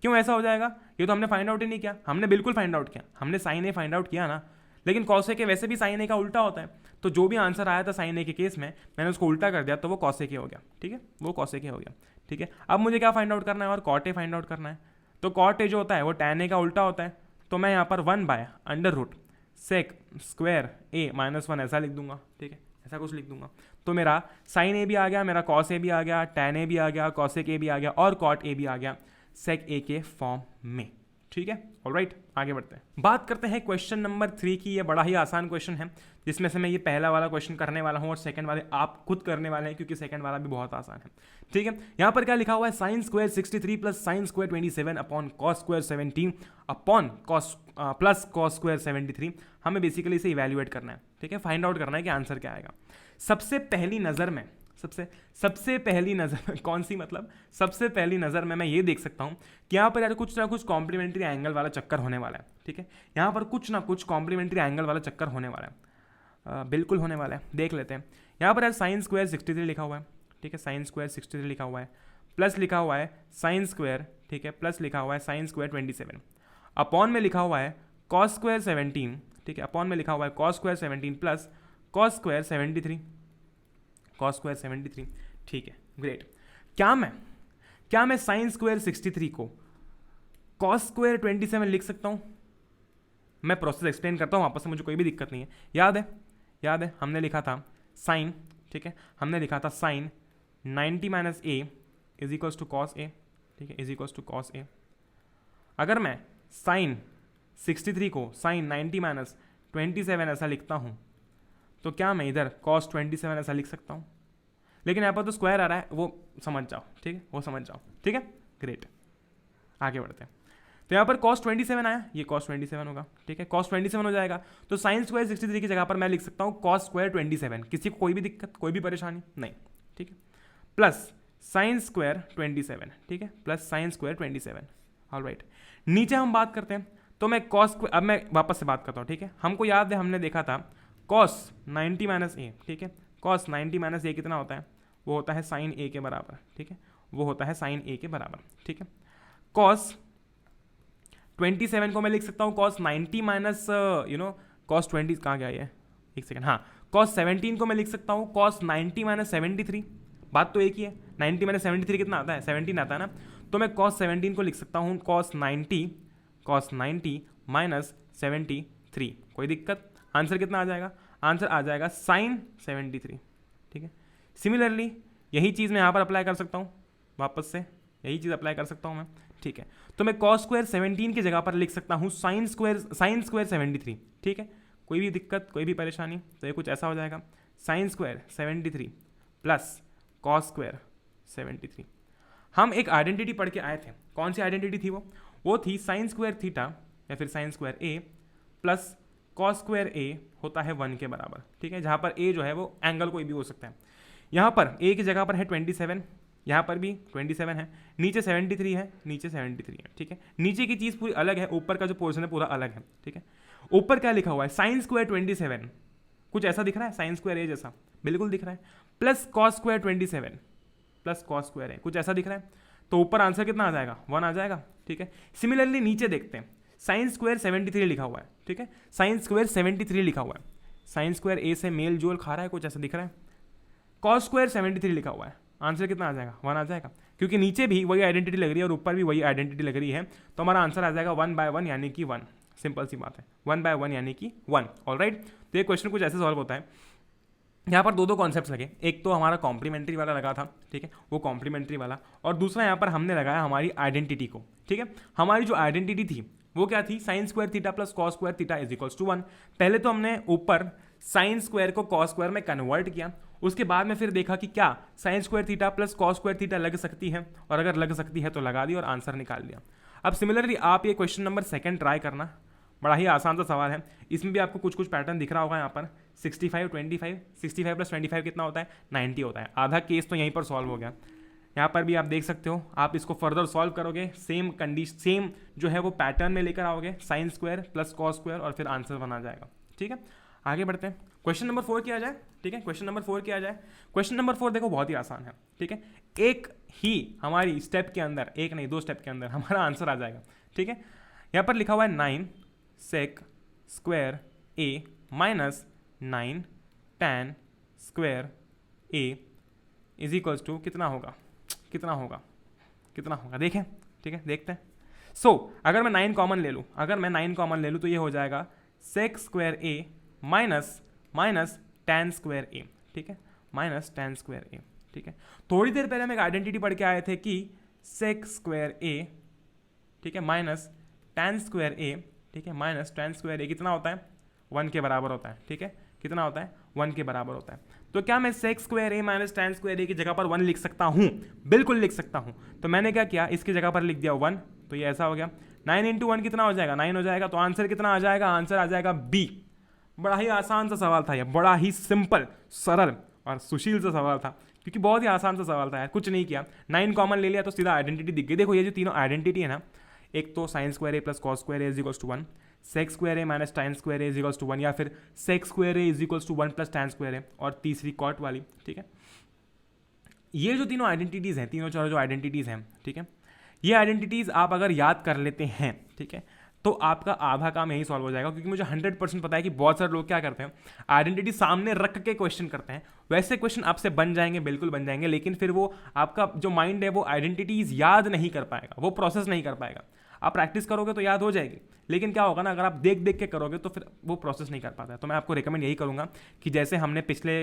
क्यों ऐसा हो जाएगा? ये तो हमने फाइंड आउट ही नहीं किया। हमने बिल्कुल फाइंड आउट किया, हमने साइन ए फाइंड आउट किया ना, लेकिन कॉस के वैसे भी साइन ए का उल्टा होता है, तो जो भी आंसर आया था साइन ए के केस में मैंने उसको उल्टा कर दिया, तो वो कॉस के हो गया। ठीक है, वो कॉस के हो गया। ठीक है, अब मुझे क्या फाइंड आउट करना है? और कॉट ए फाइंड आउट करना है। तो कॉट ए जो होता है वो टैन ए का उल्टा होता है, तो मैं यहाँ पर 1/√sec² a - 1 ऐसा लिख दूंगा। ठीक है, ऐसा कुछ लिख दूंगा। तो मेरा साइन ए भी आ गया, मेरा कॉस ए भी आ गया, टैन ए भी आ गया, कॉसेक ए भी आ गया और कॉट ए भी आ गया सेक ए के फॉर्म में। ठीक है, ऑलराइट, आगे बढ़ते हैं। बात करते हैं क्वेश्चन नंबर 3 की। ये बड़ा ही आसान क्वेश्चन है, जिसमें से मैं ये पहला वाला क्वेश्चन करने वाला हूँ और सेकंड वाले आप खुद करने वाले हैं, क्योंकि सेकंड वाला भी बहुत आसान है। ठीक है, यहाँ पर क्या लिखा हुआ है? sin² 63 + sin² 27 upon cos² 17 upon plus cos² 73। हमें बेसिकली इसे इवेल्युएट करना है। ठीक है, फाइंड आउट करना है कि आंसर क्या आएगा। सबसे पहली नज़र में कौन सी, मतलब सबसे पहली नज़र में मैं ये देख सकता हूँ कि यहाँ पर यार कुछ ना कुछ कॉम्प्लीमेंट्री एंगल वाला चक्कर होने वाला है। ठीक है, यहाँ पर कुछ ना कुछ कॉम्प्लीमेंट्री एंगल वाला चक्कर होने वाला है, बिल्कुल होने वाला है। देख लेते हैं। यहाँ पर यार sin² 63 लिखा हुआ है। ठीक है, sin² 63 लिखा हुआ है, प्लस लिखा हुआ है sin²। ठीक है, प्लस लिखा हुआ है sin² 27 अपॉन में लिखा हुआ है cos² 17। ठीक है, अपॉन में लिखा हुआ है cos² 17 प्लस cos² 73, cos² 73। ठीक है, ग्रेट। क्या मैं sin² 63 को cos² 27 लिख सकता हूँ? मैं प्रोसेस एक्सप्लेन करता हूँ वापस से, मुझे कोई भी दिक्कत नहीं है। याद है हमने लिखा था साइन। ठीक है, हमने लिखा था साइन 90 - a = cos a। ठीक है, = cos a। अगर मैं साइन 63 को साइन 90 - 27 ऐसा लिखता हूँ, तो क्या मैं इधर cos 27 ऐसा लिख सकता हूँ? लेकिन यहाँ पर तो स्क्वायर आ रहा है, वो समझ जाओ। ठीक है, वो समझ जाओ। ठीक है, ग्रेट, आगे बढ़ते हैं। तो यहाँ पर cos 27 आया, ये cos 27 होगा। ठीक है, cos 27 हो जाएगा, तो sin² 63 की जगह पर मैं लिख सकता हूँ cos² 27। किसी को कोई भी दिक्कत, कोई भी परेशानी नहीं? ठीक है, प्लस sin² 27। ठीक है, प्लस sin² 27। ऑलराइट, नीचे हम बात करते हैं। तो मैं अब मैं वापस से बात करता हूँ। ठीक है, हमको याद है हमने देखा था cos 90 - a। ठीक है, cos 90 - a कितना होता है? वो होता है साइन ए के बराबर। ठीक है, वो होता है साइन ए के बराबर। ठीक है, cos 27 को मैं लिख सकता हूँ cos 90 cos 20 कहाँ गया ये? एक सेकंड, हाँ, cos 17 को मैं लिख सकता हूँ cos 90 - 73। बात तो एक ही है, 90 - 73 कितना आता है? 17 आता है ना। तो मैं cos 17 को लिख सकता हूँ cos 90 - 73। कोई दिक्कत? आंसर कितना आ जाएगा? आंसर आ जाएगा sin 73। ठीक है, सिमिलरली यही चीज़ मैं यहाँ पर अप्लाई कर सकता हूँ, वापस से यही चीज़ अप्लाई कर सकता हूँ मैं। ठीक है, तो मैं cos² 17 की जगह पर लिख सकता हूँ sin² 73। ठीक है, कोई भी दिक्कत, कोई भी परेशानी? तो ये कुछ ऐसा हो जाएगा sin² 73 प्लस cos² 73। हम एक आइडेंटिटी पढ़ के आए थे। कौन सी आइडेंटिटी थी वो थी sin² थीटा या फिर sin² a plus cos² a होता है 1 के बराबर। ठीक है, जहाँ पर a जो है वो एंगल कोई भी हो सकता है। यहाँ पर a की जगह पर है 27, यहाँ पर भी 27 है, नीचे 73 है, नीचे 73 है। ठीक है, नीचे की चीज़ पूरी अलग है, ऊपर का जो पोर्शन है पूरा अलग है। ठीक है, ऊपर क्या लिखा हुआ है? sin² 27 कुछ ऐसा दिख रहा है, sin² a जैसा बिल्कुल दिख रहा है, plus cos² 27 plus cos² a कुछ ऐसा दिख रहा है। तो ऊपर आंसर कितना आ जाएगा? 1 आ जाएगा। ठीक है, सिमिलरली नीचे देखते हैं, sin² 73 लिखा हुआ है। ठीक है, sin² 73 लिखा हुआ है, sin² a से मेल जोल खा रहा है, कुछ ऐसा दिख रहा है। cos² 73 लिखा हुआ है, आंसर कितना आ जाएगा? 1 आ जाएगा, क्योंकि नीचे भी वही आइडेंटिटी लग रही है और ऊपर भी वही आइडेंटिटी लग रही है। तो हमारा आंसर आ जाएगा 1/1 यानी कि 1। सिंपल सी बात है, 1/1 यानी कि 1। ऑलराइट, तो ये क्वेश्चन कुछ ऐसे सॉल्व होता है। यहाँ पर दो कॉन्सेप्ट्स लगे, एक तो हमारा कॉम्प्लीमेंट्री वाला लगा था। ठीक है, वो कॉम्प्लीमेंट्री वाला, और दूसरा यहाँ पर हमने लगाया हमारी आइडेंटिटी को। ठीक है, हमारी जो आइडेंटिटी थी वो क्या थी? sin² theta plus cos² theta = 1। पहले तो हमने ऊपर sin² को cos² में कन्वर्ट किया, उसके बाद में फिर देखा कि क्या sin² theta plus cos² theta लग सकती है, और अगर लग सकती है तो लगा दी और आंसर निकाल लिया। अब सिमिलरली आप ये क्वेश्चन नंबर 2 ट्राई करना, बड़ा ही आसान सा सवाल है। इसमें भी आपको कुछ पैटर्न दिख रहा होगा। यहाँ पर 65 25, 65 + 25 कितना होता है? 90 होता है। आधा केस तो यहीं पर सॉल्व हो गया। यहाँ पर भी आप देख सकते हो, आप इसको फर्दर सॉल्व करोगे, सेम जो है वो पैटर्न में लेकर आओगे, sin² प्लस cos² और फिर आंसर बना जाएगा। ठीक है, आगे बढ़ते हैं। क्वेश्चन नंबर 4 किया जाए, ठीक है, क्वेश्चन नंबर 4 किया जाए। क्वेश्चन नंबर 4 देखो बहुत ही आसान है, ठीक है, एक ही हमारी स्टेप के अंदर, एक नहीं 2 स्टेप के अंदर हमारा आंसर आ जाएगा, ठीक है। यहाँ पर लिखा हुआ है 9 sec square A minus 9 tan square A is equals to कितना होगा, कितना होगा, कितना होगा, देखें, ठीक है, देखते हैं। अगर मैं 9 कॉमन ले लूँ, अगर मैं 9 कॉमन ले लूँ तो ये हो जाएगा sec square A minus tan square A, ठीक है, माइनस tan स्क्वायर ए, ठीक है। थोड़ी देर पहले हम एक आइडेंटिटी पढ़ के आए थे कि सेक स्क्वायर ए, ठीक है, माइनस tan स्क्वायर ए, ठीक है, माइनस tan स्क्वायर ए कितना होता है, 1 के बराबर होता है, ठीक है, कितना होता है, 1 के बराबर होता है। तो क्या मैं सेक square A minus tan square ए की जगह पर 1 लिख सकता हूँ? बिल्कुल लिख सकता हूँ। तो मैंने क्या किया, इसकी जगह पर लिख दिया 1, तो ये ऐसा हो गया। 9 इंटू 1 कितना हो जाएगा, 9 हो जाएगा। तो आंसर कितना आ जाएगा, आंसर आ जाएगा बी। बड़ा ही आसान सा सवाल था यह, बड़ा ही सिंपल, सरल और सुशील सा सवाल था, क्योंकि बहुत ही आसान सा सवाल था यार, कुछ नहीं किया, 9 कॉमन ले लिया तो सीधा आइडेंटिटी दिख गई। देखो ये जो तीनों आइडेंटिटी है ना, एक तो sine square A plus cos square A is equals to 1, sec square A minus tan square A is equals to 1, या फिर sec square A is equals to 1 plus tan square A, और तीसरी cot वाली, ठीक है। ये जो तीनों आइडेंटिटीज़ हैं, तीनों चारों जो आइडेंटिटीज़ हैं, ठीक है, ये आइडेंटिटीज़ आप अगर याद कर लेते हैं, ठीक है, तो आपका आधा काम यही सॉल्व हो जाएगा। क्योंकि मुझे 100% पता है कि बहुत सारे लोग क्या करते हैं, आइडेंटिटी सामने रख के क्वेश्चन करते हैं। वैसे क्वेश्चन आपसे बन जाएंगे, बिल्कुल बन जाएंगे, लेकिन फिर वो आपका जो माइंड है वो आइडेंटिटीज याद नहीं कर पाएगा, वो प्रोसेस नहीं कर पाएगा। आप प्रैक्टिस करोगे तो याद हो जाएगी, लेकिन क्या होगा ना, अगर आप देख देख के करोगे तो फिर वो प्रोसेस नहीं कर पाता है। तो मैं आपको रिकमेंड यही करूँगा कि जैसे हमने पिछले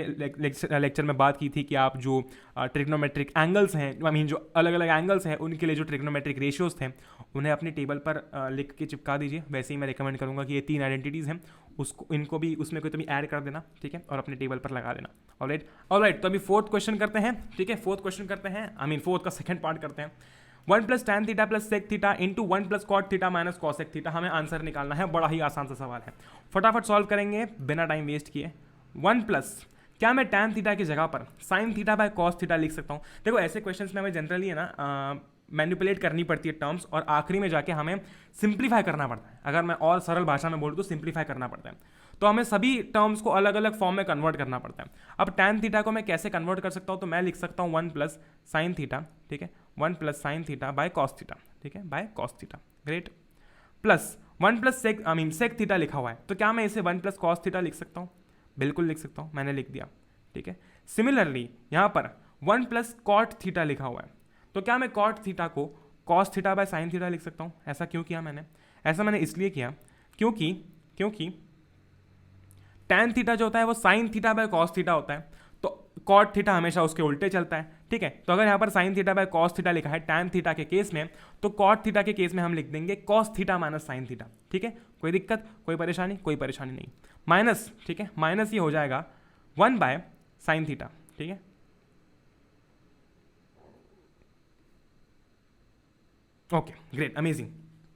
लेक्चर में बात की थी कि आप जो ट्रिग्नोमेट्रिक एंगल्स हैं, आई मीन जो अलग अलग एंगल्स हैं, उनके लिए जो ट्रिग्नोमेट्रिक रेशियोज थे उन्हें अपनी टेबल पर लिख के चिपका दीजिए। वैसे ही मैं रिकमेंड करूँगा कि ये 3 आइडेंटिटीज़ हैं, उसको इनको भी उसमें कोई तो भी ऐड कर देना, ठीक है, और अपने टेबल पर लगा देना। ऑलराइट, तो अभी 4th क्वेश्चन करते हैं, ठीक है, 4th क्वेश्चन करते हैं, आई मीन 4th का सेकंड पार्ट करते हैं। 1 plus tan theta plus sec theta into 1 plus cot theta minus cosec theta, हमें आंसर निकालना है। बड़ा ही आसान सा सवाल है, फटाफट सॉल्व करेंगे बिना टाइम वेस्ट किए। 1 प्लस, क्या मैं tan थीटा की जगह पर sin theta by cos theta लिख सकता हूँ? देखो ऐसे क्वेश्चंस में हमें जनरली है ना मैनिपुलेट करनी पड़ती है टर्म्स, और आखिरी में जाके हमें सिंप्लीफाई करना पड़ता है। अगर मैं और सरल भाषा में बोलूँ तो सिंप्लीफाई करना पड़ता है, तो हमें सभी टर्म्स को अलग अलग फॉर्म में कन्वर्ट करना पड़ता है। अब tan थीटा को मैं कैसे कन्वर्ट कर सकता हूँ? तो मैं लिख सकता हूँ 1 प्लस साइन थीटा, ठीक है, 1 plus sine theta by cos theta, ठीक है, by cos theta, great, plus 1 plus sec, I mean sec theta लिखा हुआ है, तो क्या मैं इसे 1 प्लस कॉस थीटा लिख सकता हूँ? बिल्कुल लिख सकता हूँ, मैंने लिख दिया, ठीक है। सिमिलरली यहाँ पर 1 प्लस कॉट थीटा लिखा हुआ है, तो क्या मैं कॉट थीटा को cos theta by sine theta लिख सकता हूँ? ऐसा क्यों किया मैंने? ऐसा मैंने इसलिए किया क्योंकि tan थीटा जो होता है वो sign theta by cos theta होता है, तो कॉट थीटा हमेशा उसके उल्टे चलता है, ठीक है। तो अगर यहाँ पर sign theta by cos theta लिखा है tan थीटा के केस में, तो कॉट थीटा के केस में हम लिख देंगे cos theta minus sine theta, ठीक है। कोई दिक्कत, कोई परेशानी? कोई परेशानी नहीं। माइनस, ठीक है, माइनस ये हो जाएगा 1 बाय साइन थीटा, ठीक है, ओके, ग्रेट, अमेजिंग,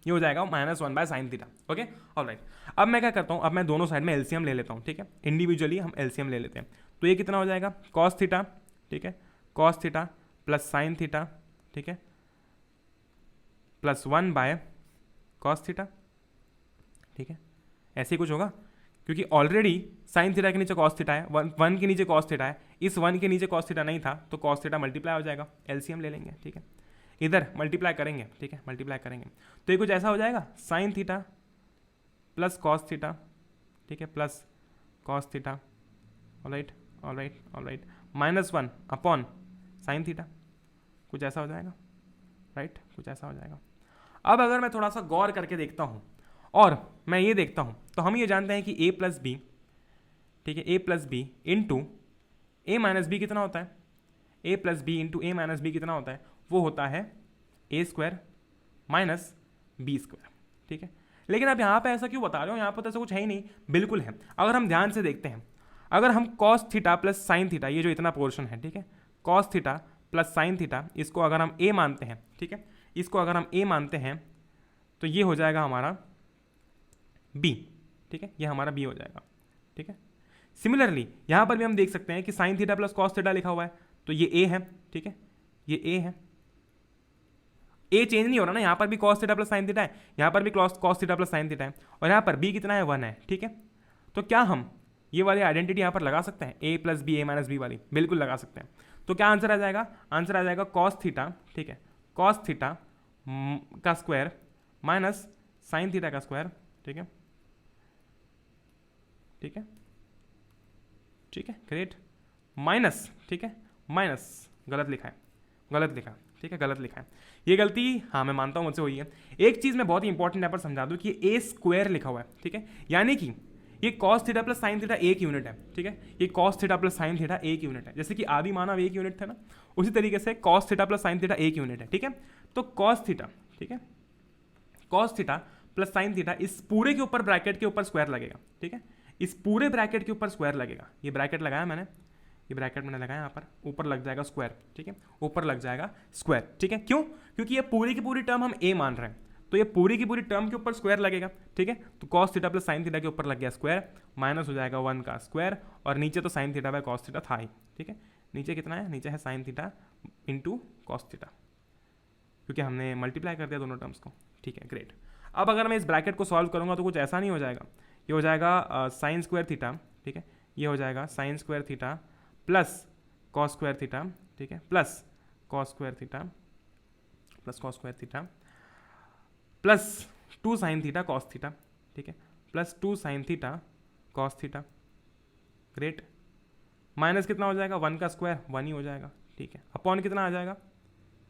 ये हो जाएगा -1 by sine theta, okay, alright. अब मैं क्या करता हूँ, अब मैं दोनों साइड में एलसीएम ले लेता हूँ, ठीक है, इंडिविजुअली हम एलसीएम ले लेते हैं। तो ये कितना हो जाएगा, कॉस थीटा, ठीक है, cos theta plus sine theta, ठीक है, प्लस 1 बाय कॉस थीटा, ठीक है, ऐसे ही कुछ होगा, क्योंकि ऑलरेडी साइन थीटा के नीचे कॉस थीटा है, 1 के नीचे कॉस थीटा है, इस 1 के नीचे कॉस थीटा नहीं था, तो कॉस थीटा मल्टीप्लाई हो जाएगा, एलसीएम ले लेंगे, ठीक है, इधर मल्टीप्लाई करेंगे, ठीक है, मल्टीप्लाई करेंगे, तो ये कुछ ऐसा हो जाएगा, sine theta plus cos theta, ठीक है, plus cos theta, alright, -1 upon sine theta, कुछ ऐसा हो जाएगा, राइट, कुछ ऐसा हो जाएगा। अब अगर मैं थोड़ा सा गौर करके देखता हूँ और मैं ये देखता हूँ, तो हम ये जानते हैं कि a प्लस बी, ठीक है, a plus B into A minus B कितना होता है? a plus B into A minus B कितना होता है? वो होता है a square minus B square, ठीक है। लेकिन अब यहाँ पे ऐसा क्यों बता रहे हो? यहाँ पर तो ऐसा कुछ है ही नहीं। बिल्कुल है, अगर हम ध्यान से देखते हैं, अगर हम cos theta plus sine theta, ये जो इतना पोर्शन है, ठीक है, cos theta plus sine theta, इसको अगर हम a मानते हैं, ठीक है, इसको अगर हम a मानते हैं, तो ये हो जाएगा हमारा b, ठीक है, ये हमारा b हो जाएगा, ठीक है। सिमिलरली यहाँ पर भी हम देख सकते हैं कि sine theta plus cos theta लिखा हुआ है, तो ये a है, ठीक है, ये a है, a चेंज नहीं हो रहा ना, यहाँ पर भी cos theta plus sine theta है, यहाँ पर भी cos theta plus sine theta है, और यहाँ पर b कितना है? 1 है, ठीक है। तो क्या हम ये वाली आइडेंटिटी यहाँ पर लगा सकते हैं, ए प्लस बी, ए माइनस बी वाली, बिल्कुल लगा सकते हैं। तो क्या आंसर आ जाएगा? आंसर आ जाएगा कॉस थीटा, ठीक है, कॉस थीटा का स्क्वायर माइनस साइन थीटा का स्क्वायर, ठीक है, ठीक है, ठीक है, ग्रेट, माइनस, ठीक है, माइनस, गलत लिखा है, गलत लिखा है, ठीक है, गलत लिखा है, ये गलती हाँ मैं मानता हूँ मुझसे हुई है। एक चीज़ मैं बहुत ही इंपॉर्टेंट यहाँ पर समझा दूँ कि ए स्क्वायर लिखा हुआ है, ठीक है, यानी कि ये cos theta plus sine theta एक यूनिट है, ठीक है, ये cos theta plus sine theta एक यूनिट है, जैसे कि आदि मानव एक यूनिट था ना, उसी तरीके से cos theta plus sine theta एक यूनिट है, ठीक है। तो कॉस थीटा, ठीक है, cos theta plus sine theta, इस पूरे के ऊपर ब्रैकेट के ऊपर स्क्वायर लगेगा, ठीक है, इस पूरे ब्रैकेट के ऊपर स्क्वायर लगेगा, ये ब्रैकेट लगाया मैंने, ये ब्रैकेट मैंने लगाया यहाँ पर, ऊपर लग जाएगा स्क्वायर, ठीक है, ऊपर लग जाएगा स्क्वायर, ठीक है, क्यों? क्योंकि ये पूरी की पूरी टर्म हम ए मान रहे हैं, तो ये पूरी की पूरी टर्म के ऊपर स्क्वायर लगेगा, ठीक है। तो cos theta plus sine theta के ऊपर लग गया स्क्वायर, माइनस हो जाएगा 1 का स्क्वायर, और नीचे तो sign theta by cos theta था ही, ठीक है, नीचे कितना है? नीचे है sine theta into cos theta, क्योंकि हमने मल्टीप्लाई कर दिया दोनों टर्म्स को, ठीक है, ग्रेट। अब अगर मैं इस ब्रैकेट को सॉल्व करूंगा तो कुछ ऐसा नहीं हो जाएगा, ये हो जाएगा साइन स्क्वायर थीटा, ठीक है, ये हो जाएगा sine square theta plus cos square theta, ठीक है, plus cos square theta plus cos square theta plus 2 sine theta cos theta, ठीक है, plus 2 sine theta cos theta, great, minus कितना हो जाएगा? 1 का स्क्वायर 1 ही हो जाएगा, ठीक है, अपॉन कितना आ जाएगा?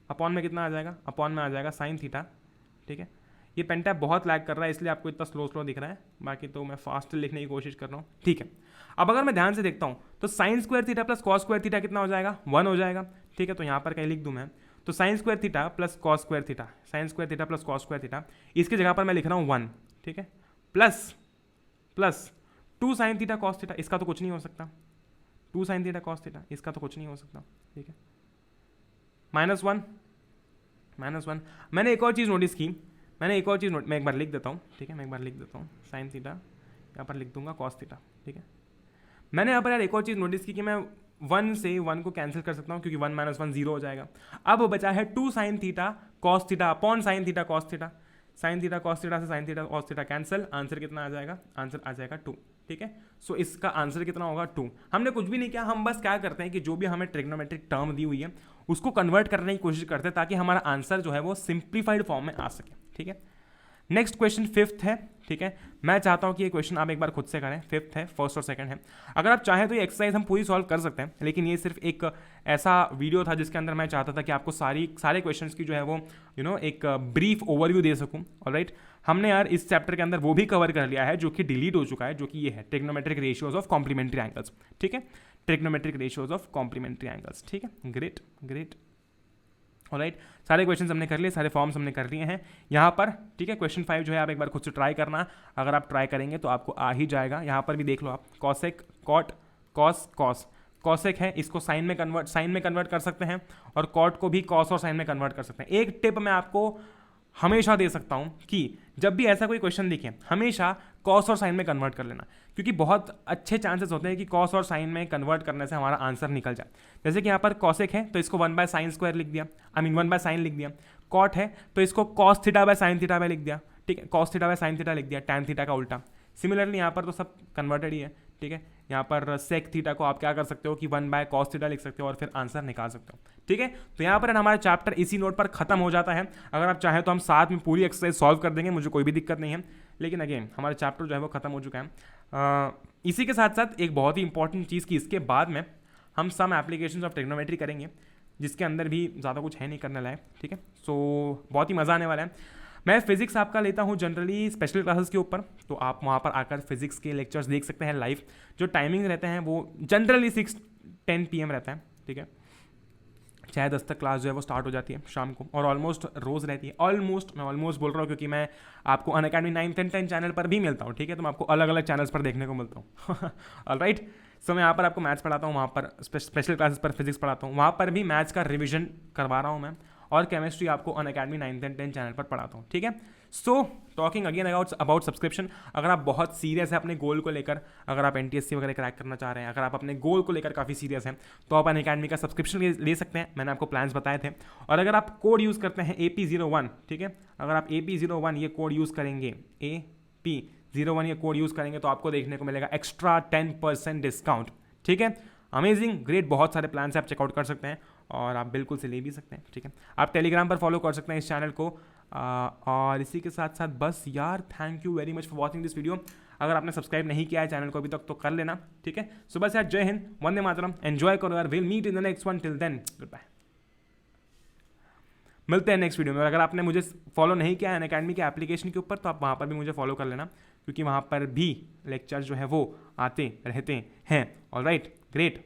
अपॉन में कितना आ जाएगा? अपॉन में आ जाएगा साइन थीटा, ठीक है। ये पेन टैब बहुत लैग कर रहा है इसलिए आपको इतना स्लो स्लो दिख रहा है, बाकी तो मैं फास्ट लिखने की कोशिश कर रहा हूँ, ठीक है। अब अगर मैं ध्यान से देखता हूँ तो sine square theta plus cos square theta कितना हो जाएगा? 1 हो जाएगा, ठीक है, तो यहाँ पर कहीं लिख दूँ मैं, तो sine square theta plus cos square theta, sine square theta plus cos square theta, इसकी जगह पर मैं लिख रहा हूँ 1, ठीक है, plus 2 sine theta cos theta, इसका तो कुछ नहीं हो सकता, 2 साइन थीटा कॉस थीटा, इसका तो कुछ नहीं हो सकता, ठीक है, -1, मैंने एक और चीज़ नोटिस की, मैं एक बार लिख देता हूँ, ठीक है, मैं एक बार लिख देता हूँ, साइन थीटा यहाँ पर लिख दूंगा कॉस थीटा, ठीक है। मैंने यहाँ पर यार एक और चीज़ नोटिस की कि मैं 1 से 1 को कैंसिल कर सकता हूँ, क्योंकि 1 - 1 0 हो जाएगा। अब बचा है 2 sine theta cos theta upon sine theta cos theta, sine theta cos theta से sine theta cos theta cancel, answer कितना आ जाएगा? आंसर आ जाएगा 2, ठीक है। सो इसका आंसर कितना होगा? 2। हमने कुछ भी नहीं किया, हम बस क्या करते हैं कि जो भी हमें ट्रिग्नोमेट्रिक टर्म दी हुई है उसको कन्वर्ट करने की कोशिश करते हैं ताकि हमारा आंसर जो है वो सिंप्लीफाइड फॉर्म में आ सके, ठीक है। नेक्स्ट क्वेश्चन 5th है, ठीक है, मैं चाहता हूं कि ये क्वेश्चन आप एक बार खुद से करें, 5th है, फर्स्ट और सेकंड है। अगर आप चाहें तो ये एक्सरसाइज हम पूरी सॉल्व कर सकते हैं, लेकिन ये सिर्फ एक ऐसा वीडियो था जिसके अंदर मैं चाहता था कि आपको सारे क्वेश्चंस की जो है वो एक ब्रीफ ओवरव्यू दे सकूं, ऑलराइट। हमने यार इस चैप्टर के अंदर वो भी कवर कर लिया है जो कि डिलीट हो चुका है, जो कि ये है trigonometric ratios of complementary angles, ठीक है, trigonometric ratios of complementary angles, ठीक है, ग्रेट। ऑलराइट, सारे क्वेश्चंस हमने कर लिए, सारे फॉर्म्स हमने कर लिए हैं यहाँ पर, ठीक है। क्वेश्चन 5 जो है आप एक बार खुद से ट्राई करना, अगर आप ट्राई करेंगे तो आपको आ ही जाएगा। यहाँ पर भी देख लो आप, cosec cot cos cos, cosec है इसको साइन में कन्वर्ट कर सकते हैं, और कॉट को भी कॉस और साइन में कन्वर्ट कर सकते हैं। एक टिप मैं आपको हमेशा दे सकता हूं कि जब भी ऐसा कोई क्वेश्चन दिखे हमेशा कॉस और साइन में कन्वर्ट कर लेना, क्योंकि बहुत अच्छे चांसेस होते हैं कि कॉस और साइन में कन्वर्ट करने से हमारा आंसर निकल जाए। जैसे कि यहाँ पर कॉसेक है तो इसको 1/sin स्क्वायर लिख दिया, 1/sin लिख दिया। कॉट है तो इसको cos theta by sine theta bye लिख दिया, ठीक है, cos theta by sine theta लिख दिया, टैन थीटा का उल्टा। सिमिलरली यहाँ पर तो सब कन्वर्टेड ही है, ठीक है। यहाँ पर सेक थीटा को आप क्या कर सकते हो कि 1/cos थीटा लिख सकते हो और फिर आंसर निकाल सकते हो, ठीक है। तो यहाँ पर हमारा चैप्टर इसी नोट पर खत्म हो जाता है। अगर आप चाहें तो हम साथ में पूरी एक्सरसाइज सॉल्व कर देंगे, मुझे कोई भी दिक्कत नहीं है, लेकिन अगेन हमारा चैप्टर जो है वो खत्म हो चुका है। इसी के साथ साथ एक बहुत ही इंपॉर्टेंट चीज़ की इसके बाद में हम सम एप्लीकेशंस ऑफ ट्रिग्नोमेट्री करेंगे, जिसके अंदर भी ज़्यादा कुछ है नहीं करने लायक, ठीक है। सो बहुत ही मज़ा आने वाला है। मैं फिजिक्स आपका लेता हूँ जनरली स्पेशल क्लासेस के ऊपर, तो आप वहाँ पर आकर फिजिक्स के लेक्चर्स देख सकते हैं लाइव। जो टाइमिंग रहते हैं वो जनरली 6-10 PM रहता है, ठीक है। 6-10 तक क्लास जो है वो स्टार्ट हो जाती है शाम को, और ऑलमोस्ट रोज़ रहती है। मैं ऑलमोस्ट बोल रहा हूँ क्योंकि मैं आपको Unacademy 9th and 10th channel पर भी मिलता हूँ, ठीक है, तो मैं आपको अलग अलग चैनल्स पर देखने को मिलता हूँ। ऑलराइट, सो मैं यहाँ पर आपको मैथ्स पढ़ाता हूँ, वहाँ पर स्पेशल क्लासेस पर फिजिक्स पढ़ाता हूँ, वहाँ पर भी मैथ्स का रिविजन करवा रहा हूँ मैं, और केमिस्ट्री आपको Unacademy 9th and 10th channel पर पढ़ाता हूँ, ठीक है। So talking again about subscription, अगर आप बहुत सीरियस है अपने गोल को लेकर, अगर आप NTSC वगैरह क्रैक करना चाह रहे हैं, अगर आप अपने गोल को लेकर काफ़ी सीरियस हैं, तो आप अनअकैडमी का सब्सक्रिप्शन ले सकते हैं। मैंने आपको प्लान्स बताए थे। और अगर आप कोड यूज़ करते हैं AP01, ठीक है, अगर आप AP01 ये कोड यूज़ करेंगे, 01 ये कोड यूज़ करेंगे तो आपको देखने को मिलेगा एक्स्ट्रा 10% डिस्काउंट। ठीक है, अमेजिंग, ग्रेट, बहुत सारे प्लान से आप चेकआउट कर सकते हैं और आप बिल्कुल से ले भी सकते हैं। ठीक है, आप टेलीग्राम पर फॉलो कर सकते हैं इस चैनल को। और इसी के साथ साथ बस यार, thank you very much for watching this video. अगर आपने सब्सक्राइब नहीं किया है चैनल को अभी तक तो कर लेना। ठीक है, सुबह से आज जय हिंद, वंदे मातरम, एंजॉय करो यार, will meet in the next one, till then good bye. मिलते हैं नेक्स्ट वीडियो में। अगर आपने मुझे फॉलो नहीं किया है अनअकैडमी के एप्लीकेशन के ऊपर तो आप वहाँ पर भी मुझे फॉलो कर लेना, क्योंकि वहाँ पर भी लेक्चर्स जो है वो आते रहते हैं। Alright, great.